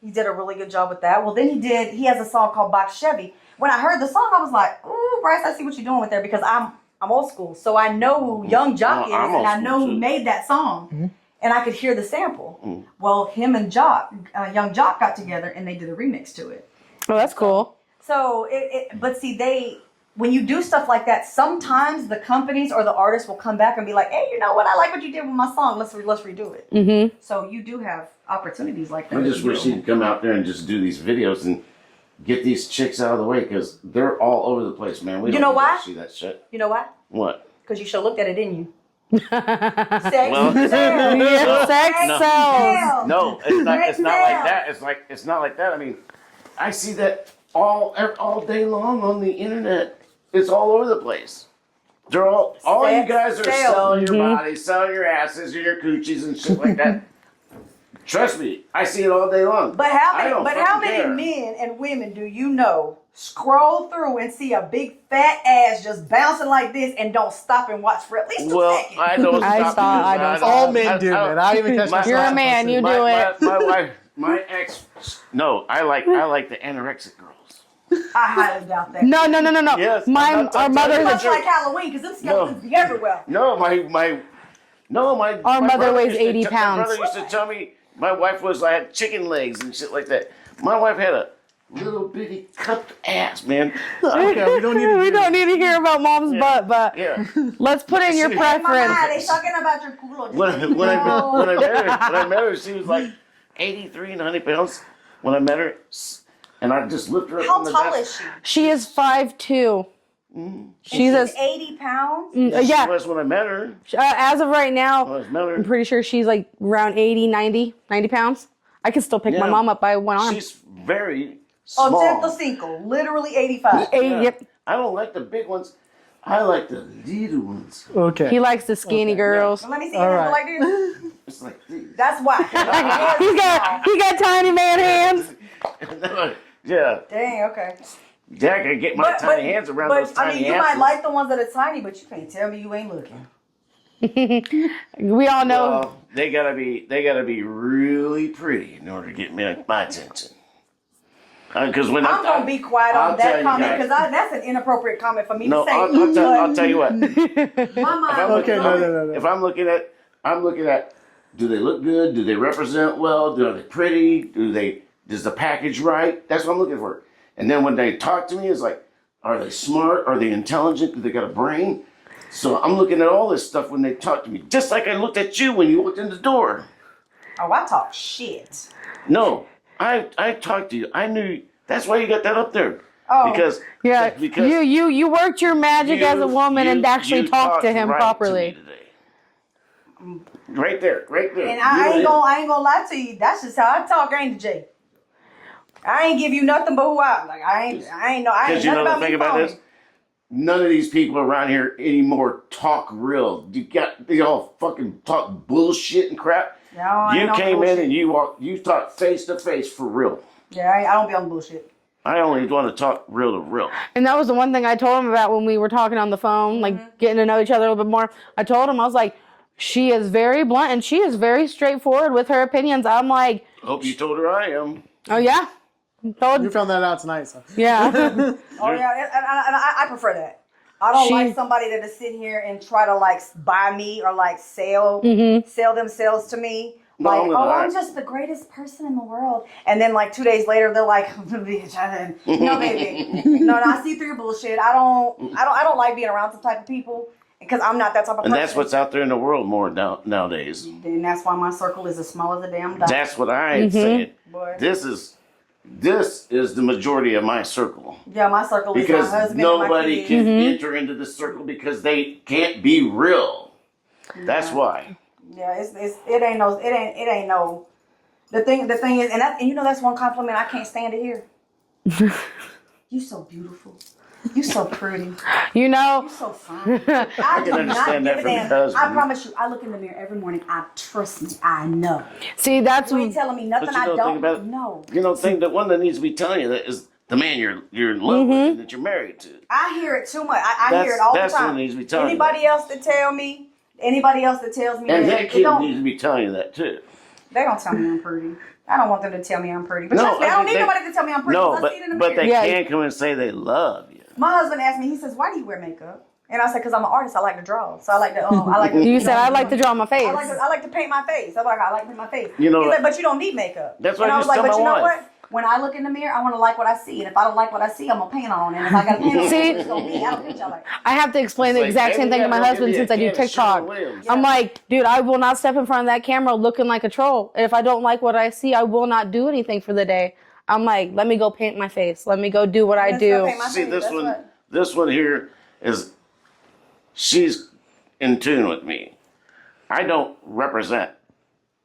He did a really good job with that. Well, then he has a song called Box Chevy. When I heard the song, I was like, ooh, Bryce, I see what you're doing with there because I'm old school, so I know who Young Jock is, and I know who made that song, and I could hear the sample. Well, him and Young Jock got together, and they did a remix to it. Oh, that's cool. So, but see, when you do stuff like that, sometimes the companies or the artists will come back and be like, hey, you know what? I like what you did with my song. Let's redo it. So you do have opportunities like that. I just wish he'd come out there and just do these videos and get these chicks out of the way because they're all over the place, man. We don't need to see that shit. You know why? What? Because you should have looked at it, didn't you? Sex sells. No, it's not like that. It's not like that. I mean, I see that all day long on the internet. It's all over the place. They're all you guys are selling your bodies, selling your asses and your coochies and shit like that. Trust me, I see it all day long. But how many men and women do you know scroll through and see a big fat ass just bouncing like this and don't stop and watch for at least a second? I don't stop. All men do it. I even catch You're a man. You do it. My wife, my ex. No, I like the anorexic girls. I highly doubt that. No. Yes, our mother much like Halloween because them skeletons be everywhere. No, my Our mother weighs 80 pounds. My brother used to tell me my wife had chicken legs and shit like that. My wife had a little bitty cupped ass, man. Okay, we don't need to hear about mom's butt, but let's put in your preference. Mama, they talking about your culo. When I met her, she was like 83, 90 pounds. When I met her, and I just lifted her up. How tall is she? She is 5'2". She's 80 pounds? She was when I met her. As of right now, I'm pretty sure she's like around 80, 90 pounds. I can still pick my mom up by one arm. She's very small. 85, literally 85. Yep. I don't like the big ones. I like the little ones. Okay. He likes the skinny girls. Well, let me see your hands like this. It's like these. That's why. he got tiny man hands. Yeah. Dang, okay. Yeah, I can get my tiny hands around those tiny hands. You might like the ones that are tiny, but you can't tell me you ain't looking. We all know. Well, they gotta be really pretty in order to get my attention. Because when I'm gonna be quiet on that comment because that's an inappropriate comment for me to say. I'll tell you what. No. If I'm looking at, do they look good? Do they represent well? Are they pretty? Is the package right? That's what I'm looking for. And then when they talk to me, it's like, are they smart? Are they intelligent? Do they got a brain? So I'm looking at all this stuff when they talk to me, just like I looked at you when you walked in the door. Oh, I talk shit. No, I talked to you. I knew. That's why you got that up there. Oh, because you worked your magic as a woman and actually talked to him properly. Right there. And I ain't gonna lie to you. That's just how I talk, ain't it, Jay? I ain't give you nothing but who I am. Like I ain't know. I ain't Because you know nothing the thing about this, none of these people around here anymore talk real. They all fucking talk bullshit and crap. No, you came in and you talked face to face for real. Yeah, I don't be on bullshit. I only want to talk real to real. And that was the one thing I told him about when we were talking on the phone, like getting to know each other a little bit more. I told him, I was like, she is very blunt and she is very straightforward with her opinions. I'm like, hope you told her I am. oh yeah. You found that out tonight, so. Yeah. Oh yeah, and I prefer that. I don't like somebody that is sitting here and try to like buy me or like sell themselves to me. Like, I'm just the greatest person in the world. And then like 2 days later, they're like, bitch, no, baby. No, I see through your bullshit. I don't like being around some type of people because I'm not that type of person. And that's what's out there in the world more nowadays. And that's why my circle is as small as a damn dot. That's what I said. This is the majority of my circle. Yeah, my circle is my husband nobody and my kids. can enter into the circle because they can't be real. That's why. Yeah, it ain't no. The thing is, and you know that's one compliment I can't stand to hear. You so beautiful. You so pretty. You know. You so fine. I can understand that from your husband. I promise you, I look in the mirror every morning. Trust me, I know. See, that's you ain't telling me nothing I don't know. You know, the one that needs to be telling you that is the man you're in love with and that you're married to. I hear it too much. I hear it all the time. That's what needs to be telling Anybody you. else that tells me And that kid needs to be telling you that too. They don't tell me I'm pretty. I don't want them to tell me I'm pretty. But trust me, I don't need nobody to tell me I'm pretty. No, I see it in the but mirror. they can come and say they love you. My husband asked me, he says, why do you wear makeup? And I said, because I'm an artist. I like to draw. So I like to, You said, I like to draw my face. I like to paint my face. I like to paint my face. You know, he's like, but you don't need makeup. That's what I I was used to like, tell but my you know wife. what? When I look in the mirror, I want to like what I see. And if I don't like what I see, I'm going to paint on it. And if I got to paint on it, it's going to be. I don't think y'all like I have to explain the exact same thing to my husband since I do TikTok. I'm like, dude, I will not step in front of that camera looking like a troll. And if I don't like what I see, I will not do anything for the day. I'm like, let me go paint my face. Let me go do what I do. See, this one here is, she's in tune with me. I don't represent.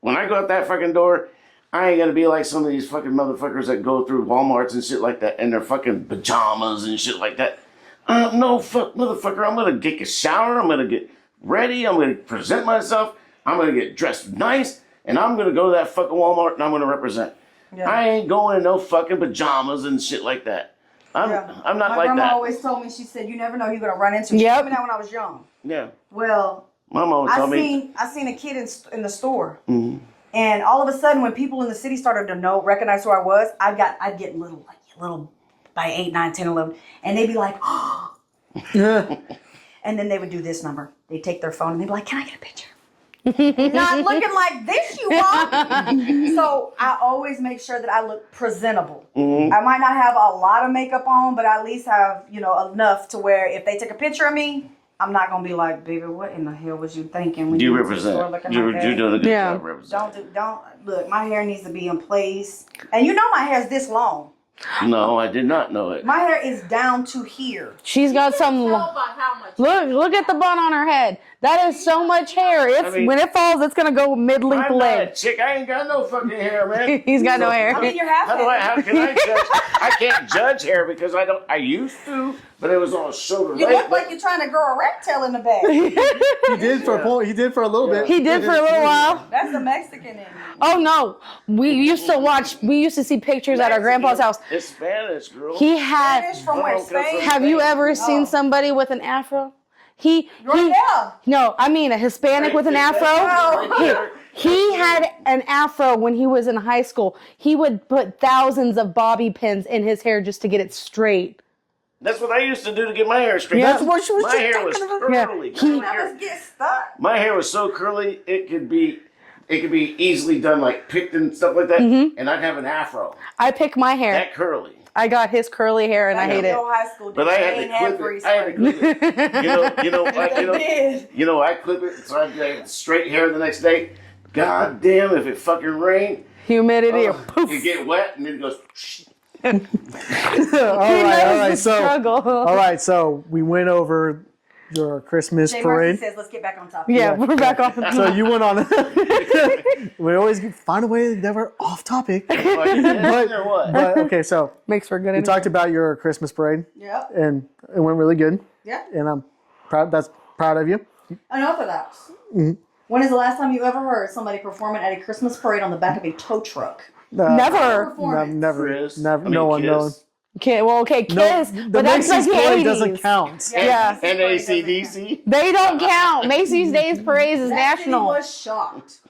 When I go out that fucking door, I ain't gonna be like some of these fucking motherfuckers that go through Walmarts and shit like that in their fucking pajamas and shit like that. No, fuck, motherfucker, I'm gonna take a shower, I'm gonna get ready, I'm gonna present myself, I'm gonna get dressed nice, and I'm gonna go to that fucking Walmart and I'm gonna represent. Yeah. I ain't going in no fucking pajamas and shit like that. I'm not like that. My grandma always told me, she said, you never know who you're gonna run into. She told me that when I was young. Yeah. Well, my mom told me. I seen a kid in the store. Mm-hmm. And all of a sudden, when people in the city started to recognize who I was, I'd get little by 8, 9, 10, 11. And they'd be like, oh. And then they would do this number. They'd take their phone and they'd be like, can I get a picture? Not looking like this, you are. So I always make sure that I look presentable. Mm-hmm. I might not have a lot of makeup on, but I at least have, enough to where if they take a picture of me, I'm not gonna be like, baby, what in the hell was you thinking when you represent? You're doing a good job representing. Don't look. My hair needs to be in place, and my hair's this long. No, I did not know it. My hair is down to here. She's got some. Look at the bun on her head. That is so much hair. When it falls, it's gonna go mid-length I'm leg. Not a chick. I ain't got no fucking hair, man. He's got no hair. I mean, you're half. How can I judge? I can't judge hair because I don't. I used to, but it was on shoulder. You look like you're trying to grow a rat tail in the back. He did for a point. He did for a little bit. He did for a little while. That's the Mexican in me. Oh no, we used to see pictures at our grandpa's house. It's Spanish, girl. He had. Spanish from where? Spain? Have you ever seen somebody with an afro? No, I mean a Hispanic with an afro. He had an afro when he was in high school. He would put thousands of bobby pins in his hair just to get it straight. That's what I used to do to get my hair straight. That's what she was My hair was curly. My hair was so curly it could be easily done like picked and stuff like that, and I'd have an afro. I pick my hair. That curly. I got his curly hair and I hate it. High school, but I had to clip it. I had to clip it. I clip it so I had straight hair the next day. God damn, if it fucking rained. Humidity or poof. You get wet and it goes. All right. So we went over your Christmas parade. Says, let's get back on topic. Yeah, we're back on. So you went on. We always find a way never off topic. But okay, so makes for good. We talked about your Christmas parade. Yeah. And it went really good. Yeah. And I'm proud of you. Unorthodox. Mm-hmm. When is the last time you ever heard somebody performing at a Christmas parade on the back of a tow truck? Never. Never. Chris, Never. I mean, No one. Kiss. No one. Okay, Kiss, No, the but that's like Macy's the parade 80s. doesn't count. Yeah. And AC/DC. They don't count. Macy's Days Parades is That city national. was shocked.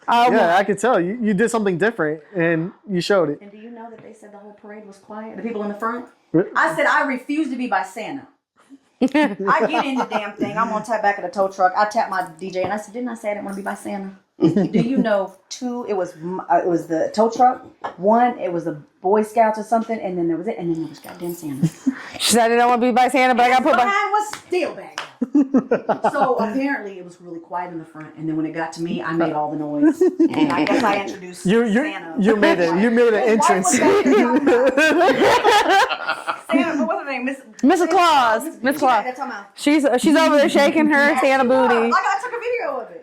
Yeah, I could tell you did something different, and you showed it. And do you know that they said the whole parade was quiet? The people in the front? I said, I refuse to be by Santa. I get in the damn thing. I'm on tap back of the tow truck. I tap my DJ and I said, didn't I say I didn't want to be by Santa? Do you know 2? It was the tow truck. 1, it was the Boy Scouts or something, and then there was it, and then there was goddamn Santa. She said I don't want to be by Santa, but I got put by. Mine was still back. So apparently it was really quiet in the front, and then when it got to me, I made all the noise. And I guess I introduced Santa. You made it. You made an entrance. Santa, what's her name? Mrs. Claus. Miss Claus. She's over there shaking her Santa booty. I took a video of it.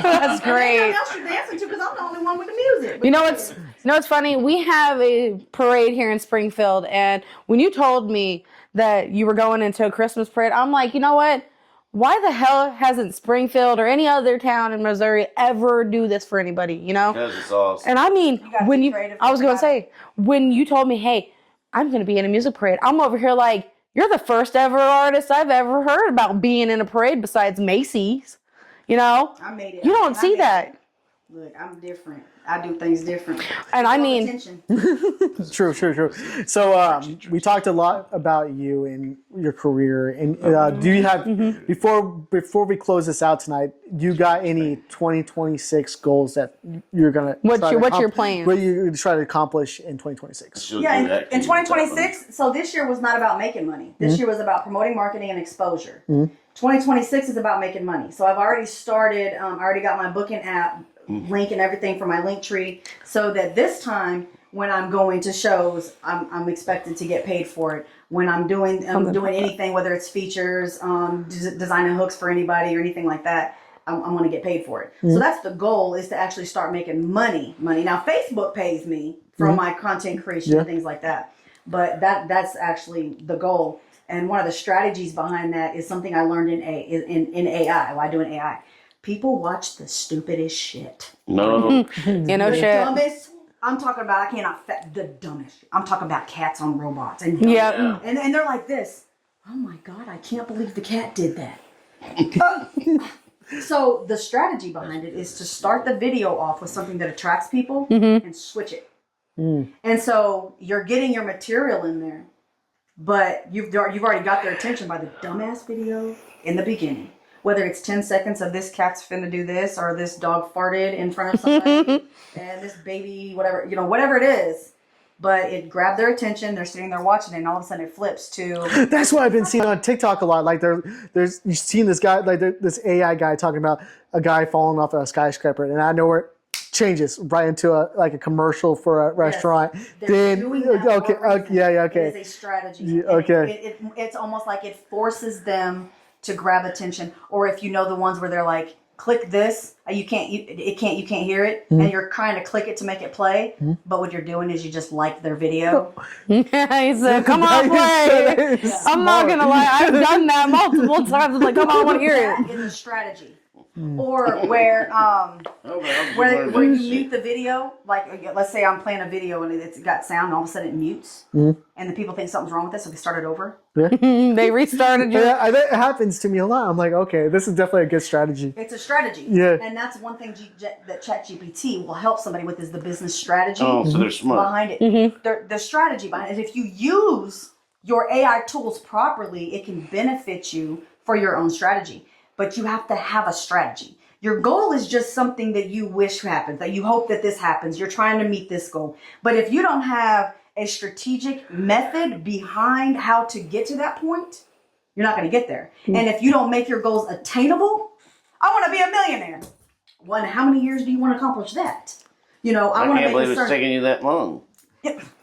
That's great. Everyone else you're dancing to because I'm the only one with the music. You know what's funny? We have a parade here in Springfield, and when you told me that you were going into a Christmas parade, I'm like, you know what? Why the hell hasn't Springfield or any other town in Missouri ever do this for anybody? You know? Because it's awesome. And I mean, I was gonna say, when you told me, hey, I'm gonna be in a music parade, I'm over here like, you're the first ever artist I've ever heard about being in a parade besides Macy's. You know? I made it. You don't see that. Look, I'm different. I do things different. And I mean, True. So we talked a lot about you and your career. And do you have before we close this out tonight? Do you got any 2026 goals that you're gonna? What's your plan? What you try to accomplish in 2026? Yeah, in 2026. So this year was not about making money. This year was about promoting, marketing, and exposure. 2026 is about making money. So I've already started. I already got my booking app link and everything for my link tree, so that this time when I'm going to shows, I'm expected to get paid for it. When I'm doing anything, whether it's features, designing hooks for anybody or anything like that, I'm going to get paid for it. So that's the goal, is to actually start making money. Now Facebook pays me for my content creation and things like that, but that's actually the goal. And one of the strategies behind that is something I learned in AI. Why doing AI? People watch the stupidest shit. No. You know, the shit. Dumbest. I'm talking about, the dumbest. I'm talking about cats on robots. And yeah. And they're like this. Oh my God, I can't believe the cat did that. So the strategy behind it is to start the video off with something that attracts people and switch it. And so you're getting your material in there, but you've already got their attention by the dumbass video in the beginning. Whether it's 10 seconds of this cat's finna do this, or this dog farted in front of somebody, and this baby, whatever it is. But it grabbed their attention. They're sitting there watching it, and all of a sudden it flips to... That's what I've been seeing on TikTok a lot. Like there's you've seen this guy, like this AI guy talking about a guy falling off a skyscraper, and I know where it changes right into a commercial for a restaurant. They're doing that okay. It is a strategy. Okay. It's almost like it forces them to grab attention. Or if you know the ones where they're like, click this, you can't hear it, and you're trying to click it to make it play, but what you're doing is you just like their video. He said, come on, play. I'm not gonna lie, I've done that multiple times. I'm like, come on, I want to hear it. That is a strategy. Or where you mute the video, like let's say I'm playing a video and it's got sound, and all of a sudden it mutes, and the people think something's wrong with it, so they start it over. They restarted you. Yeah, it happens to me a lot. I'm like, okay, this is definitely a good strategy. It's a strategy. Yeah. And that's one thing that ChatGPT will help somebody with, is the business strategy. Oh, so they're smart behind it. The strategy behind it. If you use your AI tools properly, it can benefit you for your own strategy. But you have to have a strategy. Your goal is just something that you wish happens, that you hope that this happens. You're trying to meet this goal. But if you don't have a strategic method behind how to get to that point, you're not going to get there. And if you don't make your goals attainable, I want to be a millionaire. Well, in how many years do you want to accomplish that? I can't believe it's taking you that long.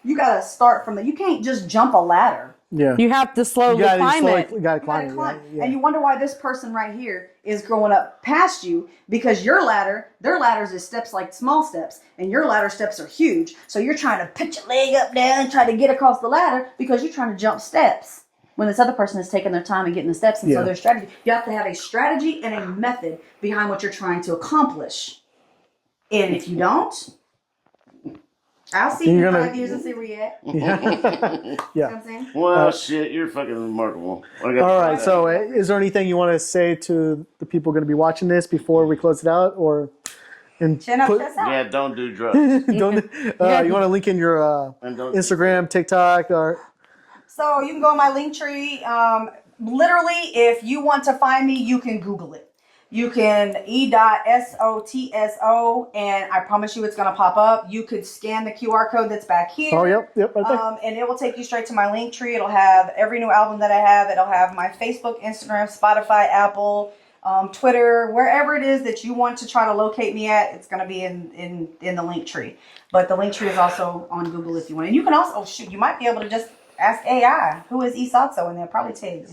You got to start from you can't just jump a ladder. Yeah. You have to slowly climb it. You gotta climb it. Yeah. And you wonder why this person right here is growing up past you, because their ladders is steps like small steps, and your ladder steps are huge. So you're trying to put your leg up there and try to get across the ladder because you're trying to jump steps. when this other person is taking their time and getting the steps. And so their strategy, you have to have a strategy and a method behind what you're trying to accomplish. And if you don't, I'll see you in 5 years and see where you're at. Yeah. You know what I'm saying? Well, shit, you're fucking remarkable. All right. So, is there anything you want to say to the people going to be watching this before we close it out, or Yeah, don't do drugs. don't you want to link in your Instagram, TikTok, or? So you can go on my link tree. Literally, if you want to find me, you can Google it. You can E.SOTSO, and I promise you it's going to pop up. You could scan the QR code that's back here. Oh, yep, right there. And it will take you straight to my link tree. It'll have every new album that I have. It'll have my Facebook, Instagram, Spotify, Apple, Twitter, wherever it is that you want to try to locate me at. It's going to be in the link tree. But the link tree is also on Google if you want. And you can also, you might be able to just ask AI, who is SOTSO, and they'll probably tell you.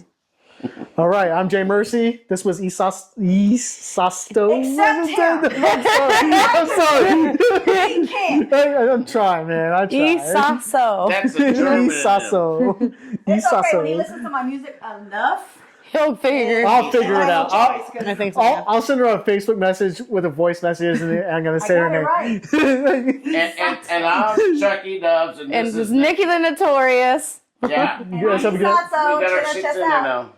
All right, I'm Jay Mercy. This was Sasto. Except him. I'm sorry. He can't. I'm trying, man. I'm trying. Isaso. That's a German. Isaso. It's okay when he listens to my music enough. He'll figure. I'll figure it out. I think so. I'll send her a Facebook message with a voice message, and I'm gonna say her name. Right. And I'm Chucky Dubs, and And this is Nikki the Notorious. Yeah. And You guys have a good. SOTSO. We got our Check shits us in there out. now.